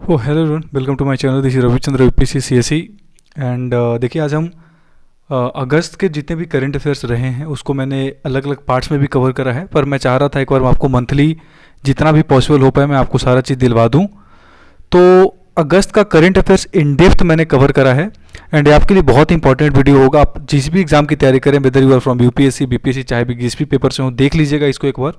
Hello everyone, welcome to my channel. This is Ravichandra UPSC CSE. And देखिए, आज हम अगस्त के जितने भी करंट अफेयर्स रहे हैं उसको मैंने अलग अलग पार्ट्स में भी कवर करा है, पर मैं चाह रहा था एक बार मैं आपको मंथली जितना भी पॉसिबल हो पाए मैं आपको सारा चीज़ दिलवा दूं। तो अगस्त का करंट अफेयर्स इन डेप्थ मैंने कवर करा है एंड ये आपके लिए बहुत इंपॉर्टेंट वीडियो होगा। आप जिस भी एग्जाम की तैयारी करें, whether you are from UPSC BPSC चाहे भी जिस भी पेपर से हो, देख लीजिएगा इसको एक बार,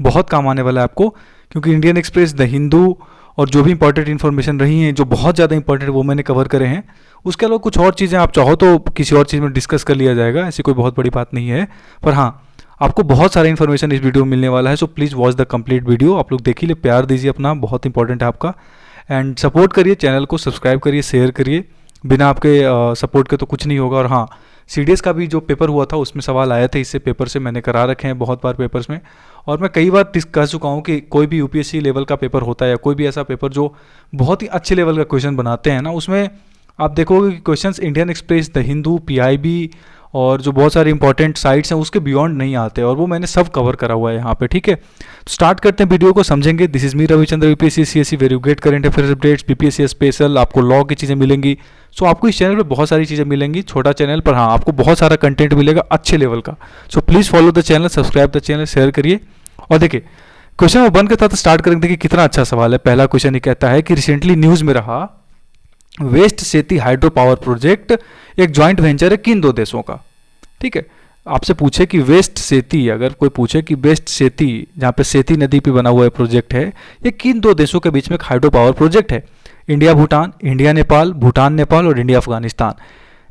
बहुत काम आने वाला है आपको। क्योंकि इंडियन एक्सप्रेस, द हिंदू और जो भी इंपॉर्टेंट इन्फॉर्मेशन रही हैं, जो बहुत ज़्यादा इंपॉर्टेंट वो मैंने कवर करे हैं। उसके अलावा कुछ और चीज़ें आप चाहो तो किसी और चीज़ में डिस्कस कर लिया जाएगा, ऐसी कोई बहुत बड़ी बात नहीं है। पर हाँ, आपको बहुत सारा इन्फॉर्मेशन इस वीडियो में मिलने वाला है, so please watch the complete video. आप लोग देखिए, प्यार दीजिए अपना, बहुत इंपॉर्टेंट है आपका। एंड सपोर्ट करिए, चैनल को सब्सक्राइब करिए, शेयर करिए। बिना आपके सपोर्ट के तो कुछ नहीं होगा। और हाँ, सीडीएस का भी जो पेपर हुआ था उसमें सवाल आए थे, इससे पेपर से मैंने करा रखे हैं बहुत बार पेपर्स में। और मैं कई बार कह चुका हूँ कि कोई भी यूपीएससी लेवल का पेपर होता है या कोई भी ऐसा पेपर जो बहुत ही अच्छे लेवल का क्वेश्चन बनाते हैं ना, उसमें आप देखोगे कि questions Indian express, the Hindu, PIB और जो बहुत सारे इंपॉर्टेंट साइट्स हैं उसके बियॉन्ड नहीं आते, और वो मैंने सब कवर करा हुआ है यहाँ पे। ठीक है, तो स्टार्ट करते हैं, वीडियो को समझेंगे। This is me Ravichandra, UPSC CSE, where you get current affairs updates, BPSC special, आपको लॉ की चीज़ें मिलेंगी। सो आपको इस चैनल पे बहुत सारी चीज़ें मिलेंगी, छोटा चैनल पर हाँ आपको बहुत सारा कंटेंट मिलेगा अच्छे लेवल का। So please follow the channel, subscribe the channel, share करिए। और देखिए, क्वेश्चन नंबर 1 के साथ स्टार्ट करेंगे। देखिए कितना अच्छा सवाल है। पहला क्वेश्चन ये कहता है कि रिसेंटली न्यूज़ में रहा वेस्ट सेती हाइड्रो पावर प्रोजेक्ट एक ज्वाइंट वेंचर है किन दो देशों का। ठीक है, आपसे पूछे कि वेस्ट सेती, अगर कोई पूछे कि वेस्ट सेती, जहाँ पे सेती नदी पे बना हुआ है प्रोजेक्ट है, ये किन दो देशों के बीच में एक हाइड्रो पावर प्रोजेक्ट है। इंडिया भूटान, इंडिया नेपाल, भूटान नेपाल और इंडिया अफगानिस्तान।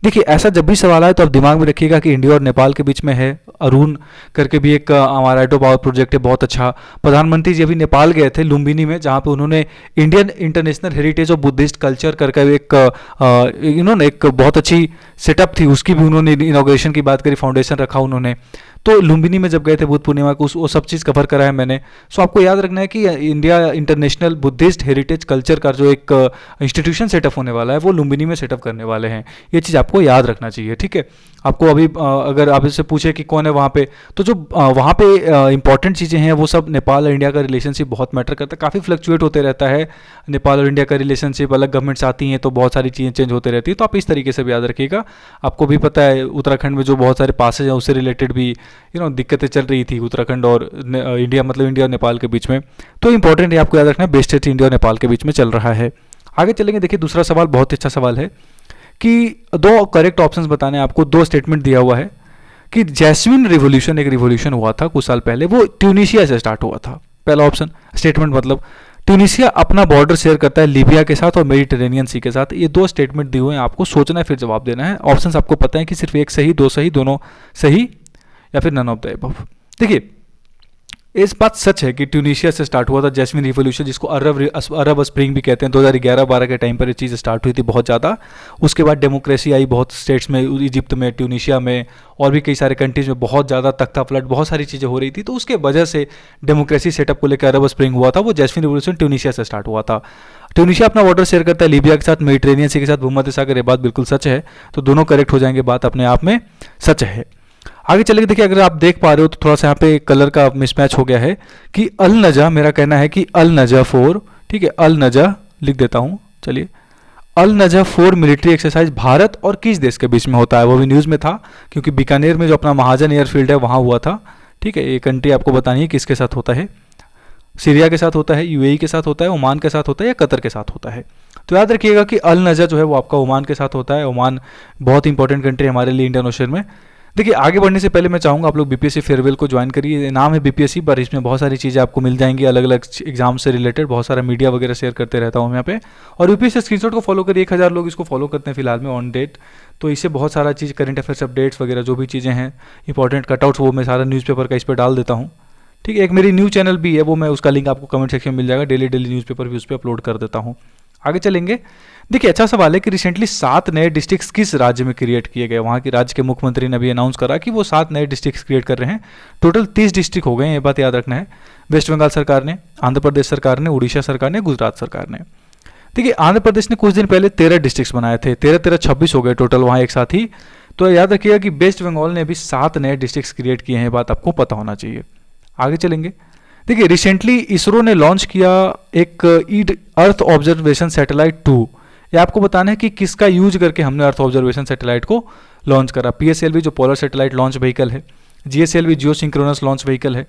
देखिए, ऐसा जब भी सवाल आए तो आप दिमाग में रखिएगा कि इंडिया और नेपाल के बीच में है। अरुण करके भी एक हमारा हाइड्रो पावर प्रोजेक्ट है, बहुत अच्छा। प्रधानमंत्री जी अभी नेपाल गए थे लुम्बिनी में, जहाँ पे उन्होंने Indian international heritage of Buddhist culture करके एक इन्होंने एक बहुत अच्छी सेटअप थी, उसकी भी उन्होंने इनॉग्रेशन की बात करी, फाउंडेशन रखा उन्होंने। तो लुम्बिनी में जब गए थे बुद्ध पूर्णिमा को, वो सब चीज़ कवर करा है मैंने। सो आपको याद रखना है कि India international Buddhist heritage culture का जो एक इंस्टीट्यूशन सेटअप होने वाला है वो लुम्बिनी में सेटअप करने वाले हैं। ये चीज़ आपको याद रखना चाहिए। ठीक है, आपको अभी अगर आप इससे पूछे कि कौन है वहाँ पे, तो जो वहाँ पे इंपॉर्टेंट चीज़ें हैं वो सब, नेपाल और इंडिया का रिलेशनशिप बहुत मैटर करता है, काफ़ी फ्लक्चुएट होते रहता है। नेपाल और इंडिया का रिलेशनशिप, अलग गवर्नमेंट्स आती हैं तो बहुत सारी चीज़ें चेंज होते रहती है। तो आप इस तरीके से भी याद रखिएगा। आपको भी पता है उत्तराखंड में जो बहुत सारे पासेज हैं उससे रिलेटेड भी दिक्कतें चल रही थी उत्तराखंड और इंडिया, मतलब इंडिया और नेपाल के बीच में। तो इंपॉर्टेंट है, आपको याद रखना है, बेस्ट स्टेट इंडिया और नेपाल के बीच में चल रहा है। आगे चलेंगे। देखिए दूसरा सवाल बहुत अच्छा सवाल है कि दो करेक्ट ऑप्शंस बताने हैं आपको। दो स्टेटमेंट दिया हुआ है कि जैस्मिन रिवोल्यूशन, एक रिवोल्यूशन हुआ था कुछ साल पहले, वो ट्यूनीशिया से स्टार्ट हुआ था। पहला ऑप्शन स्टेटमेंट, मतलब ट्यूनीशिया अपना बॉर्डर शेयर करता है लीबिया के साथ और मेडिटेरेनियन सी के साथ। ये दो स्टेटमेंट दिए हुए हैं, आपको सोचना है फिर जवाब देना है। ऑप्शंस आपको पता है कि सिर्फ एक सही, दो सही, दोनों सही या फिर नन ऑफ द अबव। देखिए, इस बात सच है कि ट्यूनीशिया से स्टार्ट हुआ था जैस्मिन रिवोल्यूशन, जिसको अरब स्प्रिंग भी कहते हैं। 2011-12 के टाइम पर ये चीज़ स्टार्ट हुई थी बहुत ज़्यादा। उसके बाद डेमोक्रेसी आई बहुत स्टेट्स में, इजिप्ट में, ट्यूनीशिया में और भी कई सारे कंट्रीज में बहुत ज़्यादा तख्ता पलट, बहुत सारी चीज़ें हो रही थी। तो उसके वजह से डेमोक्रेसी सेटअप को लेकर अरब स्प्रिंग हुआ था, वो जैस्मिन रिवोल्यूशन ट्यूनीशिया से स्टार्ट हुआ था। ट्यूनीशिया अपना बॉर्डर शेयर करता है लीबिया के साथ, मेडिटेरेनियन सी के साथ, भूमध्य सागर। ये बात बिल्कुल सच है, तो दोनों करेक्ट हो जाएंगे, बात अपने आप में सच है। आगे चलेंगे। देखिए, अगर आप देख पा रहे हो तो थोड़ा सा यहाँ पे कलर का मिसमैच हो गया है कि अल नजा, मेरा कहना है कि अल नजा 4, ठीक है, अल नजा लिख देता हूँ, चलिए। अल नजा 4 मिलिट्री एक्सरसाइज भारत और किस देश के बीच में होता है, वो भी न्यूज़ में था क्योंकि बीकानेर में जो अपना महाजन एयरफील्ड है वहाँ हुआ था। ठीक है, ये कंट्री आपको बतानी है किसके साथ होता है। सीरिया के साथ होता है, यूएई के साथ होता है, ओमान के साथ होता है या कतर के साथ होता है। तो याद रखिएगा कि अल नजा जो है वो आपका ओमान के साथ होता है। ओमान बहुत इंपॉर्टेंट कंट्री हमारे लिए इंडियन ओशन में। देखिए, आगे बढ़ने से पहले मैं चाहूँगा आप लोग बीपीएससी फेयरवेल को ज्वाइन करिए। नाम है बीपीएससी, पर इसमें बहुत सारी चीज़ें आपको मिल जाएंगी अलग अलग एग्जाम से रिलेटेड। बहुत सारा मीडिया वगैरह शेयर करते रहता हूँ यहाँ पे। और यूपीएससी स्क्रीनशॉट को फॉलो करिए, 1000 लोग इसको फॉलो करते हैं फिलहाल में ऑन डेट। तो इससे बहुत सारा चीज़, करंट अफेयर्स अपडेट्स वगैरह जो भी चीज़ें हैं इंपॉर्टेंट कटआउट्स, वो मैं सारा न्यूज़पेपर का इस पर डाल देता हूँ। ठीक है, एक मेरी न्यूज़ चैनल भी है, वो मैं उसका लिंक आपको कमेंट सेक्शन में मिल जाएगा। डेली न्यूज़पेपर भी उस पर अपलोड कर देता हूँ। आगे चलेंगे। देखिए, अच्छा सवाल है कि रिसेंटली 7 नए डिस्ट्रिक्ट्स किस राज्य में क्रिएट किए गए। वहाँ की राज्य के मुख्यमंत्री ने भी अनाउंस करा कि वो 7 नए डिस्ट्रिक्ट्स क्रिएट कर रहे हैं। टोटल 30 डिस्ट्रिक्ट हो गए हैं, ये बात याद रखना है। वेस्ट बंगाल सरकार ने, आंध्र प्रदेश सरकार ने, उड़ीसा सरकार ने, गुजरात सरकार ने। देखिए, आंध्र प्रदेश ने कुछ दिन पहले 13 डिस्ट्रिक्ट्स बनाए थे, 13-13 26 हो गए टोटल वहाँ एक साथ ही। तो याद रखिएगा कि वेस्ट बंगाल ने भी 7 नए डिस्ट्रिक्ट्स क्रिएट किए हैं, बात आपको पता होना चाहिए। आगे चलेंगे। देखिए रिसेंटली इसरो ने लॉन्च किया एक ईड अर्थ ऑब्जर्वेशन सैटेलाइट 2। ये आपको बताना है कि किसका यूज करके हमने अर्थ ऑब्जर्वेशन सैटेलाइट को लॉन्च करा। पीएसएलवी जो पोलर सैटेलाइट लॉन्च व्हीकल है, जीएसएलवी जियो सिंक्रोनस लॉन्च व्हीकल है,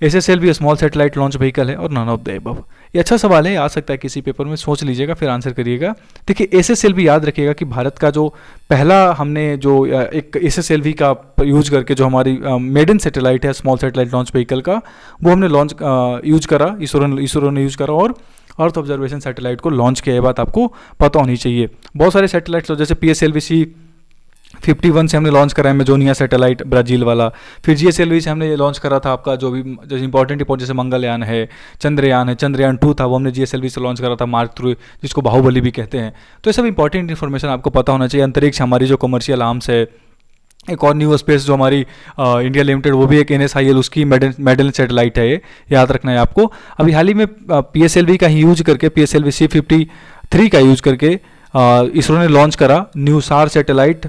SSLV small satellite launch vehicle है, और नन ऑफ द अबव। ये अच्छा सवाल है, आ सकता है किसी पेपर में, सोच लीजिएगा फिर आंसर करिएगा। देखिए एसएसएलवी याद रखिएगा कि भारत का जो पहला हमने जो एक एसएसएलवी का यूज करके जो हमारी मेडन सैटेलाइट है स्मॉल सैटेलाइट लॉन्च व्हीकल का, वो हमने लॉन्च यूज करा, इसरो ने यूज करा और अर्थ ऑब्जर्वेशन सैटेलाइट को लॉन्च किया। ये बात आपको पता होनी चाहिए। बहुत सारे सैटेलाइट्स जैसे PSLV C51 से हमने लॉन्च करा है अमेजोनिया सैटेलाइट ब्राज़ील वाला, फिर GSLV से हमने ये लॉन्च करा था आपका जो भी जैसे इंपॉर्टेंट जैसे मंगलयान है, चंद्रयान 2 था, वो हमने GSLV से लॉन्च करा था, मार्क 3 जिसको बाहुबली भी कहते हैं। तो ये सब इंपॉर्टेंट इन्फॉर्मेशन आपको पता होना चाहिए। अंतरिक्ष हमारी जो कमर्शियल आर्म्स है, एक और न्यू स्पेस जो हमारी इंडिया लिमिटेड, वो भी एक NSIL उसकी मेडल सैटेलाइट है, ये याद रखना है आपको। अभी हाल ही में PSLV का ही यूज करके PSLV C53 का यूज करके इसरो ने लॉन्च करा न्यूसार सैटेलाइट।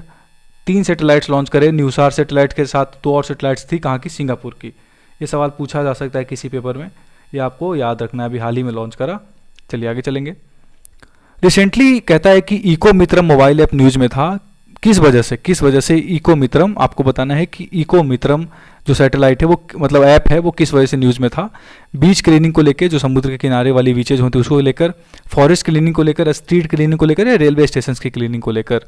3 सैटेलाइट्स लॉन्च करे। न्यूसार सैटेलाइट के साथ 2 और सैटेलाइट्स थी, कहाँ की, सिंगापुर की। ये सवाल पूछा जा सकता है किसी पेपर में, ये आपको याद रखना है। अभी हाल ही में लॉन्च करा। चलिए आगे चलेंगे। रिसेंटली कहता है कि इको मित्रम मोबाइल ऐप न्यूज में था। किस वजह से इको मित्रम, आपको बताना है कि इको मित्रम जो सैटेलाइट है वो मतलब ऐप है वो किस वजह से न्यूज़ में था। बीच क्लीनिंग को लेकर, जो समुद्र के किनारे वाली बीचेज होती है उसको लेकर, फॉरेस्ट क्लीनिंग को लेकर, स्ट्रीट क्लीनिंग को लेकर, या रेलवे स्टेशन की क्लीनिंग को लेकर।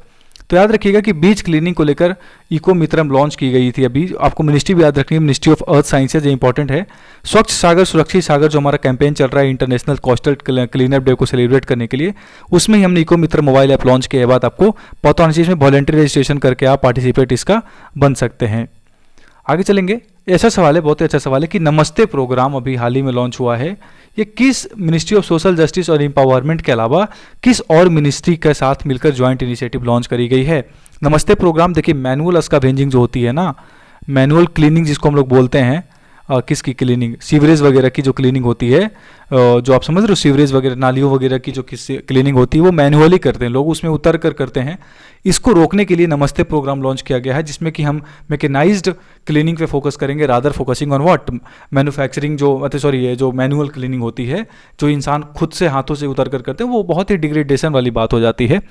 तो याद रखिएगा कि बीच क्लीनिंग को लेकर इको मित्रम लॉन्च की गई थी। अभी आपको मिनिस्ट्री भी याद रखनी है, मिनिस्ट्री ऑफ अर्थ साइंसेज, ये इंपॉर्टेंट है। स्वच्छ सागर सुरक्षित सागर जो हमारा कैंपेन चल रहा है इंटरनेशनल कोस्टल क्लीनअप डे को सेलिब्रेट करने के लिए, उसमें ही हमने इको मित्र मोबाइल ऐप लॉन्च किया है। बात आपको पता होनी चाहिए। इसमें वॉलंटरी रजिस्ट्रेशन करके आप पार्टिसिपेट इसका बन सकते हैं। आगे चलेंगे। ऐसा सवाल है, बहुत ही अच्छा सवाल है कि नमस्ते प्रोग्राम अभी हाल ही में लॉन्च हुआ है। ये किस मिनिस्ट्री ऑफ सोशल जस्टिस और एम्पावरमेंट के अलावा किस और मिनिस्ट्री के साथ मिलकर ज्वाइंट इनिशिएटिव लॉन्च करी गई है? नमस्ते प्रोग्राम देखिए मैनुअल स्कैवेंजिंग जो होती है ना, मैनुअल क्लीनिंग जिसको हम लोग बोलते हैं, किसकी क्लीनिंग, सीवरेज वगैरह की जो क्लीनिंग होती है, जो आप समझ रहे हो, सीवरेज वगैरह नालियों वगैरह की जो क्लीनिंग होती है वो मैनुअली करते हैं लोग, उसमें उतर कर करते हैं। इसको रोकने के लिए नमस्ते प्रोग्राम लॉन्च किया गया है, जिसमें कि हम मैकेनाइज्ड क्लीनिंग पे फोकस करेंगे, rather focusing on what, manufacturing ये जो मैनुअल क्लीनिंग होती है, जो इंसान खुद से हाथों से उतर कर करते हैं, वो बहुत ही डिग्रेडेशन वाली बात हो जाती है।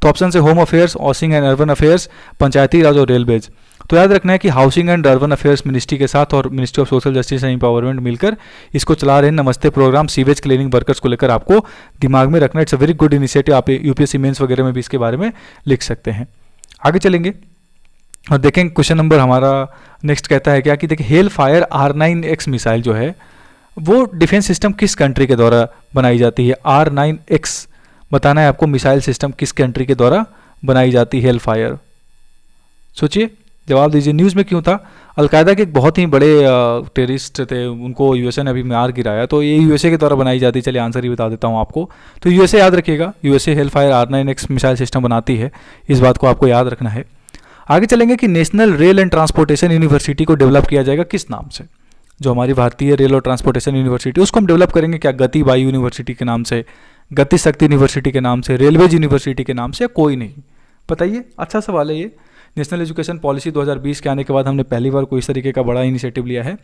तो ऑप्शन है home affairs, housing and urban affairs, Panchayati Raj और रेलवेज। तो याद रखना है कि housing and urban affairs ministry के साथ और ministry of social justice and empowerment मिलकर इसको चला रहे हैं नमस्ते प्रोग्राम। सीवेज क्लीनिंग वर्कर्स को लेकर आपको दिमाग में रखना, it's a very good initiative. आप यूपीएससी मेंस वगैरह में भी इसके बारे में लिख सकते हैं। आगे चलेंगे और देखेंगे क्वेश्चन नंबर हमारा नेक्स्ट कहता है क्या कि देखिए हेल फायर R9X मिसाइल जो है वो डिफेंस सिस्टम किस कंट्री के द्वारा बनाई जाती है? R9X बताना है आपको, मिसाइल सिस्टम किस कंट्री के द्वारा बनाई जाती है हेल फायर? सोचिए, जवाब दीजिए। न्यूज़ में क्यों था? अलकायदा के एक बहुत ही बड़े टेररिस्ट थे, उनको यूएसए ने अभी मार गिराया, तो ये यूएसए के द्वारा बनाई जाती है। चलिए आंसर ही बता देता हूँ आपको। तो यूएसए याद रखिएगा, USA hello fire R9X missile system बनाती है, इस बात को आपको याद रखना है। आगे चलेंगे कि national rail and transportation university को डेवलप किया जाएगा किस नाम से? जो हमारी भारतीय रेल और ट्रांसपोर्टेशन यूनिवर्सिटी, उसको हम डेवलप करेंगे क्या? गति वायु यूनिवर्सिटी के नाम से, गति शक्ति यूनिवर्सिटी के नाम से, रेलवेज यूनिवर्सिटी के नाम से, या कोई नहीं? बताइए, अच्छा सवाल है ये। नेशनल एजुकेशन पॉलिसी 2020 के आने के बाद हमने पहली बार कोई इस तरीके का बड़ा इनिशिएटिव लिया है।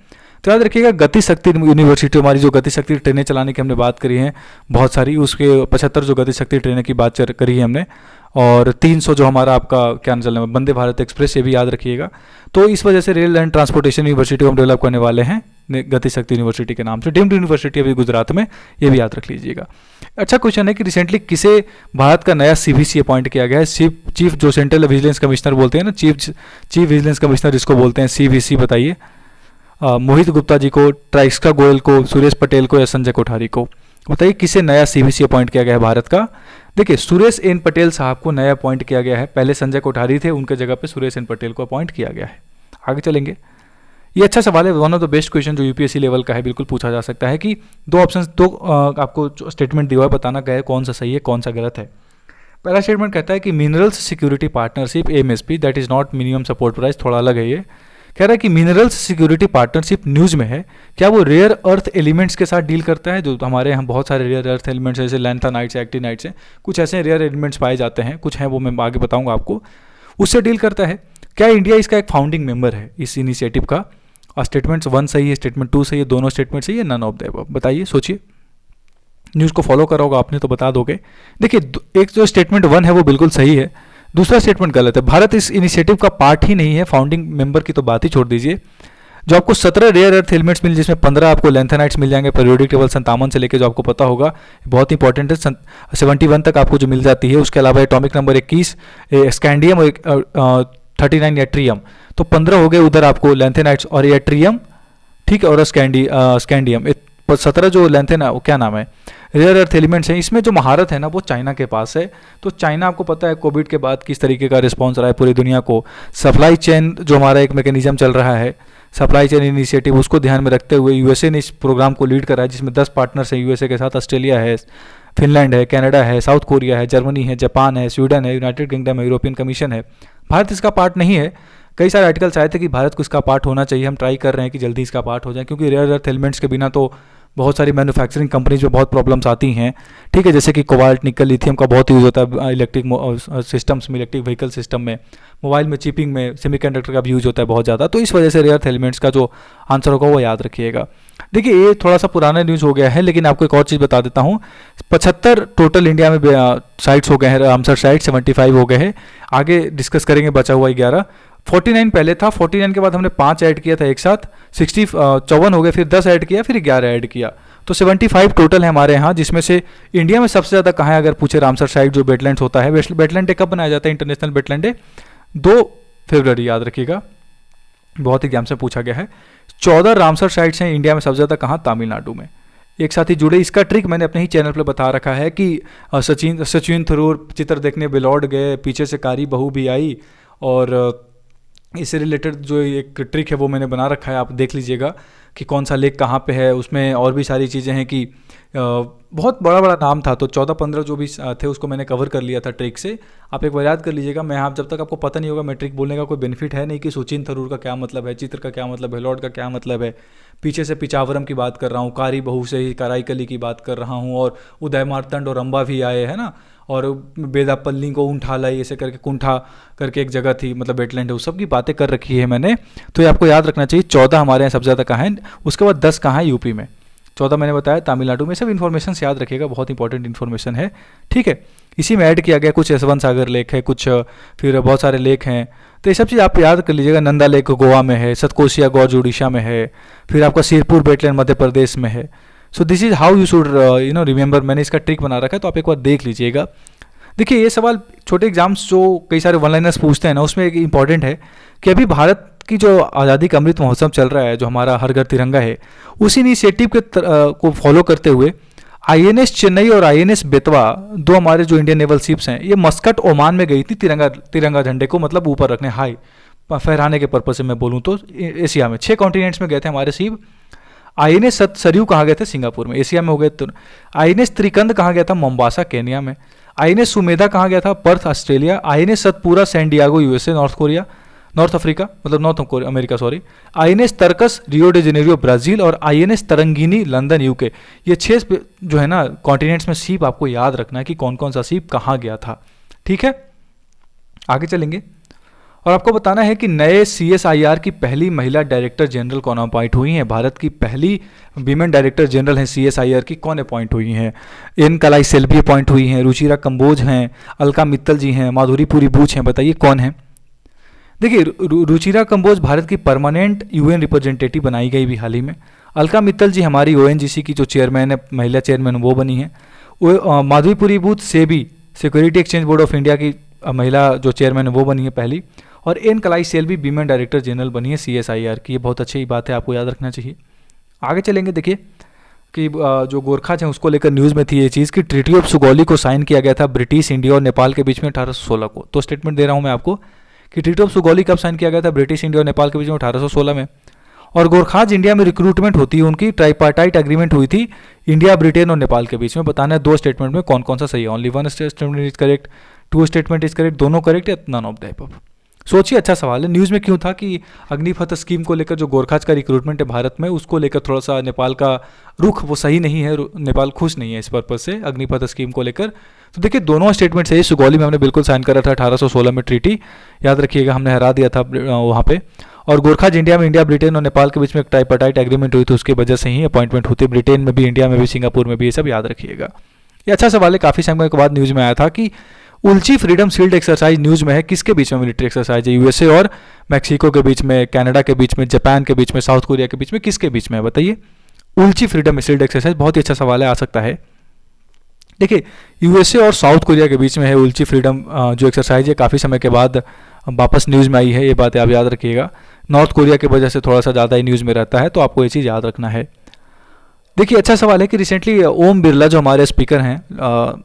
तो याद रखिएगा गति शक्ति यूनिवर्सिटी, हमारी जो गति शक्ति ट्रेनें चलाने की हमने बात करी है बहुत सारी, उसके 75 जो गति शक्ति ट्रेनें की बात करी है हमने, और 300 जो हमारा आपका क्या चल रहा है वंदे भारत एक्सप्रेस, ये भी याद रखिएगा। तो इस वजह से रेल एंड ट्रांसपोर्टेशन यूनिवर्सिटी को हम डेवलप करने वाले हैं गति शक्ति यूनिवर्सिटी के नाम से। डीम्ड यूनिवर्सिटी अभी गुजरात में, ये भी याद रख लीजिएगा। अच्छा क्वेश्चन है कि रिसेंटली किसे भारत का नया CVC अपॉइंट किया गया है? चीफ जो सेंट्रल विजिलेंस कमिश्नर बोलते हैं ना, चीफ विजिलेंस कमिश्नर जिसको बोलते हैं CVC, बताइए। मोहित गुप्ता जी को, ट्राइक्सका गोयल को, सुरेश पटेल को, या संजय कोठारी को? बताइए किसे नया CVC अपॉइंट किया गया है भारत का? देखिए सुरेश एन पटेल साहब को नया अपॉइंट किया गया है, पहले संजय कोठारी थे, उनके जगह पे सुरेश एन पटेल को अपॉइंट किया गया है। आगे चलेंगे। ये अच्छा सवाल है, one of the best question जो यूपीएससी लेवल का है, बिल्कुल पूछा जा सकता है कि दो आपको स्टेटमेंट दिया हुआ है, बताना गया है कौन सा सही है कौन सा गलत है। पहला स्टेटमेंट कहता है कि minerals security partnership MSP that is not minimum support price, थोड़ा अलग है ये। कह रहा है कि मिनरल्स सिक्योरिटी पार्टनरशिप न्यूज़ में है, क्या वो रेयर अर्थ एलिमेंट्स के साथ डील करता है? जो हमारे यहाँ बहुत सारे रेयर अर्थ एलिमेंट्स जैसे लैंथेनाइट्स, एक्टिनाइट्स हैं, कुछ ऐसे रेयर एलिमेंट्स पाए जाते हैं, कुछ हैं वो मैं आगे बताऊंगा आपको, उससे डील करता है। क्या इंडिया इसका एक फाउंडिंग मेंबर है इस इनिशिएटिव का? स्टेटमेंट्स 1 सही है, स्टेटमेंट 2 सही है, दोनों स्टेटमेंट सही है, नन ऑफ द अबव? बताइए, सोचिए। न्यूज़ को फॉलो करा होगा आपने तो बता दोगे। देखिए, एक जो स्टेटमेंट 1 है वो बिल्कुल सही है, दूसरा स्टेटमेंट गलत है। भारत इस इनिशिएटिव का पार्ट ही नहीं है, फाउंडिंग मेंबर की तो बात ही छोड़ दीजिए। जो आपको 17 रेयर अर्थ एलिमेंट्स मिल, जिसमें 15 आपको लेंथेनाइट्स मिल जाएंगे पीरियोडिक टेबल 57 से लेके, जो आपको पता होगा बहुत इंपॉर्टेंट है, 71 तक आपको जो मिल जाती है। उसके अलावा एटॉमिक नंबर 21 स्कैंडियम और 39 एट्रियम, तो 15 हो गए उधर आपको लेंथेनाइट्स और एट्रियम, ठीक है, और स्कैंडियम। 17 जो लेंथेन वो क्या नाम है, रेयर अर्थ एलिमेंट्स हैं। इसमें जो महारत है ना वो चाइना के पास है। तो चाइना आपको पता है कोविड के बाद किस तरीके का रिस्पॉन्स रहा है पूरी दुनिया को। सप्लाई चेन जो हमारा एक मैकेनिज्म चल रहा है, सप्लाई चेन इनिशिएटिव, उसको ध्यान में रखते हुए यूएसए ने इस प्रोग्राम को लीड करा है, जिसमें 10 पार्टनर्स हैं यूएसए के साथ। ऑस्ट्रेलिया है, फिनलैंड है, कनाडा है, साउथ कोरिया है, जर्मनी है, जापान है, स्वीडन है, यूनाइटेड किंगडम है, यूरोपियन कमीशन है। भारत इसका पार्ट नहीं है। कई सारे आर्टिकल्स आए थे कि भारत को इसका पार्ट होना चाहिए। हम ट्राई कर रहे हैं कि जल्दी इसका पार्ट हो जाए, क्योंकि रेयर अर्थ एलिमेंट्स के बिना तो बहुत सारी मैन्युफैक्चरिंग कंपनीज में बहुत प्रॉब्लम्स आती हैं, ठीक है। जैसे कि कोबाल्ट, निकल, लिथियम का बहुत यूज़ होता है इलेक्ट्रिक सिस्टम्स में, इलेक्ट्रिक व्हीकल सिस्टम में, मोबाइल में, चिपिंग में, सेमीकंडक्टर का भी यूज़ होता है बहुत ज़्यादा। तो इस वजह से रेयर अर्थ एलिमेंट्स का जो आंसर होगा वो याद रखिएगा। देखिए, ये थोड़ा सा पुराना न्यूज़ हो गया है, लेकिन आपको एक और चीज़ बता देता हूँ। 75 टोटल इंडिया में साइट्स हो गए हैं, रामसर साइट 75 हो गए हैं। आगे डिस्कस करेंगे, बचा हुआ 11। 49 पहले था, 49 के बाद हमने 5 ऐड किया था एक साथ, 54 हो गए, फिर 10 ऐड किया, फिर 11 ऐड किया, तो 75 टोटल है हमारे यहाँ। जिसमें से इंडिया में सबसे ज़्यादा कहाँ है अगर पूछे, रामसर साइट जो वेटलैंड्स होता है। वेटलैंड डे कब बनाया जाता है? इंटरनेशनल वेटलैंड डे 2 फरवरी, याद रखिएगा, बहुत एग्जाम से पूछा गया है। 14 रामसर साइट्स हैं इंडिया में, सबसे ज़्यादा कहाँ? तमिलनाडु में। एक साथ ही जुड़े, इसका ट्रिक मैंने अपने ही चैनल पर बता रखा है कि सचिन थरूर चित्र देखने बिलौट गए, पीछे से कारी बहू भी आई, और इससे रिलेटेड जो एक ट्रिक है वो मैंने बना रखा है, आप देख लीजिएगा कि कौन सा लेक कहाँ पे है। उसमें और भी सारी चीज़ें हैं कि बहुत बड़ा बड़ा नाम था, तो 14-15 जो भी थे उसको मैंने कवर कर लिया था ट्रिक से। आप एक बार याद कर लीजिएगा। मैं आप जब तक आपको पता नहीं होगा, मैं ट्रिक बोलने का कोई बेनिफिट है नहीं कि सचिन थरूर का क्या मतलब है, चित्र का क्या मतलब है, लॉर्ड का क्या मतलब है, पीछे से पिचावरम की बात कर रहा हूँ, कारी बहू से ही कराईकली की बात कर रहा हूँ, और उदय मार्तंड और रंबा भी आए हैं ना, और बेदापल्ली को ऊँठा लाई, ऐसे करके कुंठा करके एक जगह थी, मतलब वेटलैंड है, उस सब की बातें कर रखी है मैंने। तो ये आपको याद रखना चाहिए। 14 हमारे यहाँ सबसे ज़्यादा कहाँ है, उसके बाद 10 कहाँ है? यूपी में। 14 मैंने बताया तमिलनाडु में। सब इन्फॉर्मेशन याद रखिएगा, बहुत इंपॉर्टेंट इन्फॉर्मेशन है, ठीक है। इसी में ऐड किया गया कुछ यशवंत सागर लेक है, कुछ फिर बहुत सारे लेक हैं, तो ये सब चीज़ आप याद कर लीजिएगा। नंदा लेक गोवा में है, सतकोसिया गौज उड़ीसा में है, फिर आपका सिरपुर वेटलैंड मध्य प्रदेश में है। So this is how you should remember. मैंने इसका ट्रिक बना रखा है, तो आप एक बार देख लीजिएगा। देखिए, ये सवाल छोटे एग्जाम्स जो कई सारे वन लाइनर्स पूछते हैं ना, उसमें एक इंपॉर्टेंट है कि अभी भारत की जो आज़ादी का अमृत महोत्सव चल रहा है, जो हमारा हर घर तिरंगा है, उसी इनिशिएटिव के को फॉलो करते हुए आईएनएस चेन्नई और आईएनएस बेतवा, 2 हमारे जो इंडियन नेवल शिप्स हैं, ये मस्कट ओमान में गई थी तिरंगा झंडे को मतलब ऊपर रखने, हाई फहराने के पर्पज से मैं बोलूँ तो। एशिया में 6 कॉन्टिनेंट्स में गए थे हमारे शिप। आईएनएस सरयू कहाँ गए थे? सिंगापुर में। एशिया में हो गए। तो आईएनएस त्रिकंद कहाँ गया था? मोम्बासा केनिया में। आईएनएस सुमेधा कहाँ गया था? Perth Australia. INS Satpura San Diego USA, North Africa, मतलब North America sorry. INS Tarkash Rio de Janeiro Brazil, और आईएनएस तरंगिनी लंदन यूके। ये 6 जो है ना कॉन्टिनेंट्स में शिप आपको याद रखना है कि कौन कौन सा शिप कहाँ गया था, ठीक है। आगे चलेंगे और आपको बताना है कि नए CSIR की पहली महिला डायरेक्टर जनरल कौन अपॉइंट हुई हैं। भारत की पहली वीमेन डायरेक्टर जनरल हैं CSIR की, कौन अपॉइंट हुई हैं? एन कलाई सेल्वी अपॉइंट हुई हैं, रुचिरा कंबोज हैं, अलका मित्तल जी हैं, माधुरी पुरी बूच हैं। बताइए कौन है? देखिए, रुचिरा कंबोज भारत की परमानेंट UN रिप्रेजेंटेटिव बनाई गई भी हाल ही में। अलका मित्तल जी हमारी ONGC की जो चेयरमैन है, महिला चेयरमैन, वो बनी है। Madhabi Puri Buch SEBI, security exchange board of India की महिला जो चेयरमैन है वो बनी है पहली। और एन कलाई सेल्वी वीमेन डायरेक्टर जनरल बनी है CSIR की। ये बहुत अच्छी बात है, आपको याद रखना चाहिए। आगे चलेंगे। देखिए कि जो गोरखाज हैं उसको लेकर न्यूज़ में थी ये चीज़ कि ट्रीटी ऑफ सुगौली को साइन किया गया था ब्रिटिश, इंडिया और नेपाल के बीच में 1816 को। तो स्टेटमेंट दे रहा हूँ मैं आपको कि ट्रीटी ऑफ सुगौली कब साइन किया गया था? ब्रिटिश, इंडिया और नेपाल के बीच में 1816 में। और गोरखाज इंडिया में रिक्रूटमेंट होती है उनकी, ट्राइपार्टाइट एग्रीमेंट हुई थी इंडिया, ब्रिटेन और नेपाल के बीच में। बताना है 2 स्टेटमेंट में कौन कौन सा सही है। Only 1 statement is correct, 2 statement is correct, दोनों करेक्ट या नन ऑफ द अबव। सोचिए, अच्छा सवाल है। न्यूज़ में क्यों था कि अग्निपथ स्कीम को लेकर जो गोरखाज का रिक्रूटमेंट है भारत में, उसको लेकर थोड़ा सा नेपाल का रुख वो सही नहीं है, नेपाल खुश नहीं है इस पर्पज से अग्निपथ स्कीम को लेकर। तो देखिए, दोनों स्टेटमेंट सही। सुगौली में हमने बिल्कुल साइन करा था 1816 में ट्रीटी, याद रखिएगा, हमने हरा दिया था वहाँ पे। और गोरखा इंडिया में इंडिया, ब्रिटेन और नेपाल के बीच में एक ट्राइपार्टाइट एग्रीमेंट हुई थी, उसकी वजह से ही अपॉइंटमेंट होती है, ब्रिटेन में भी, इंडिया में भी, सिंगापुर में भी, ये सब याद रखिएगा। ये अच्छा सवाल है, काफ़ी समय के बाद न्यूज़ में आया था कि उल्ची फ्रीडम शील्ड एक्सरसाइज न्यूज़ में है, किसके बीच में मिलिट्री एक्सरसाइज है? यूएसए और मैक्सिको के बीच में, कनाडा के बीच में, जापान के बीच में, साउथ कोरिया के बीच में, किसके बीच में है बताइए? उल्ची फ्रीडम शील्ड एक्सरसाइज, बहुत ही अच्छा सवाल है, आ सकता है। देखिए यूएसए और साउथ कोरिया के बीच में है उल्ची फ्रीडम जो एक्सरसाइज है, काफ़ी समय के बाद वापस न्यूज़ में आई है, ये बात आप याद रखिएगा। नॉर्थ कोरिया की वजह से थोड़ा सा ज़्यादा ही न्यूज़ में रहता है, तो आपको ये चीज़ याद रखना है। देखिए अच्छा सवाल है कि रिसेंटली ओम बिरला जो हमारे स्पीकर हैं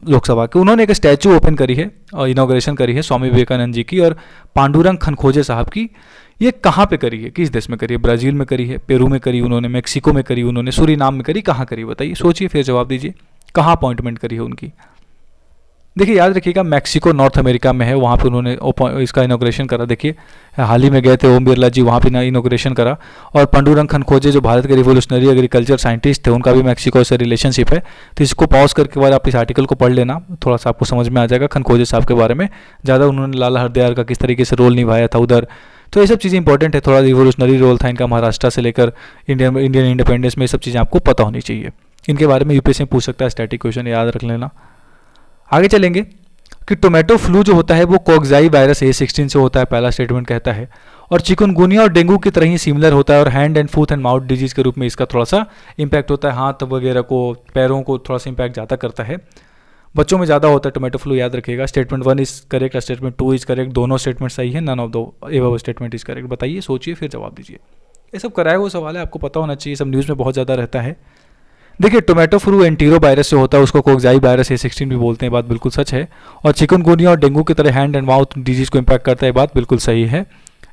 लोकसभा के, उन्होंने एक स्टैचू ओपन करी है और इनॉग्रेशन करी है स्वामी विवेकानंद जी की और पांडुरंग खनखोजे साहब की। ये कहाँ पे करी है, किस देश में करी है? ब्राज़ील में करी है, पेरू में करी उन्होंने, मैक्सिको में करी उन्होंने, सूरीनाम में करी, कहाँ करी बताइए? सोचिए फिर जवाब दीजिए, कहाँ अपॉइंटमेंट करी है उनकी? देखिए याद रखिएगा, मैक्सिको नॉर्थ अमेरिका में है, वहाँ पे उन्होंने इसका इनॉग्रेशन करा। देखिए हाल ही में गए थे ओम बिरला जी, वहाँ पे इनॉग्रेशन करा। और पांडुरंग खनखोजे जो भारत के रिवोल्यूशनरी एग्रीकल्चर साइंटिस्ट थे, उनका भी मैक्सिको से रिलेशनशिप है। तो इसको पॉज करके बाद आप इस आर्टिकल को पढ़ लेना, थोड़ा सा आपको समझ में आ जाएगा खनखोजे साहब के बारे में ज़्यादा, उन्होंने लाला हरदयाल का किस तरीके से रोल निभाया था उधर। तो ये सब चीज़ें इंपॉर्टेंट है, थोड़ा रिवोल्यूशनरी रोल था इनका महाराष्ट्र से लेकर इंडियन इंडिपेंडेंस में, ये सब चीज़ें आपको पता होनी चाहिए। इनके बारे में यूपीएससी में पूछ सकता है, स्टैटिक क्वेश्चन याद रख लेना। आगे चलेंगे कि टोमेटो फ्लू जो होता है वो कोक्साई वायरस A16 से होता है, पहला स्टेटमेंट कहता है। और चिकनगुनिया और डेंगू की तरह ही सिमिलर होता है, और hand and foot and mouth disease के रूप में इसका थोड़ा सा इंपैक्ट होता है, हाथ वगैरह को, पैरों को थोड़ा सा इंपैक्ट ज़्यादा करता है। बच्चों में ज़्यादा होता है टोमेटो फ्लू, याद रखिएगा। Statement 1 is correct, statement 2 is correct, दोनों स्टेटमेंट सही है, none of the above statement is correct. बताइए, सोचिए, फिर जवाब दीजिए। ये सब कराया हुआ सवाल है, आपको पता होना चाहिए, सब न्यूज़ में बहुत ज़्यादा रहता है। देखिए टोमेटो फ्लू एंटीरो वायरस से होता है, उसको कोक्साई वायरस A16 भी बोलते हैं, बात बिल्कुल सच है। और चिकनगुनिया और डेंगू की तरह हैंड एंड माउथ डिजीज को इंपैक्ट करता है, बात बिल्कुल सही है,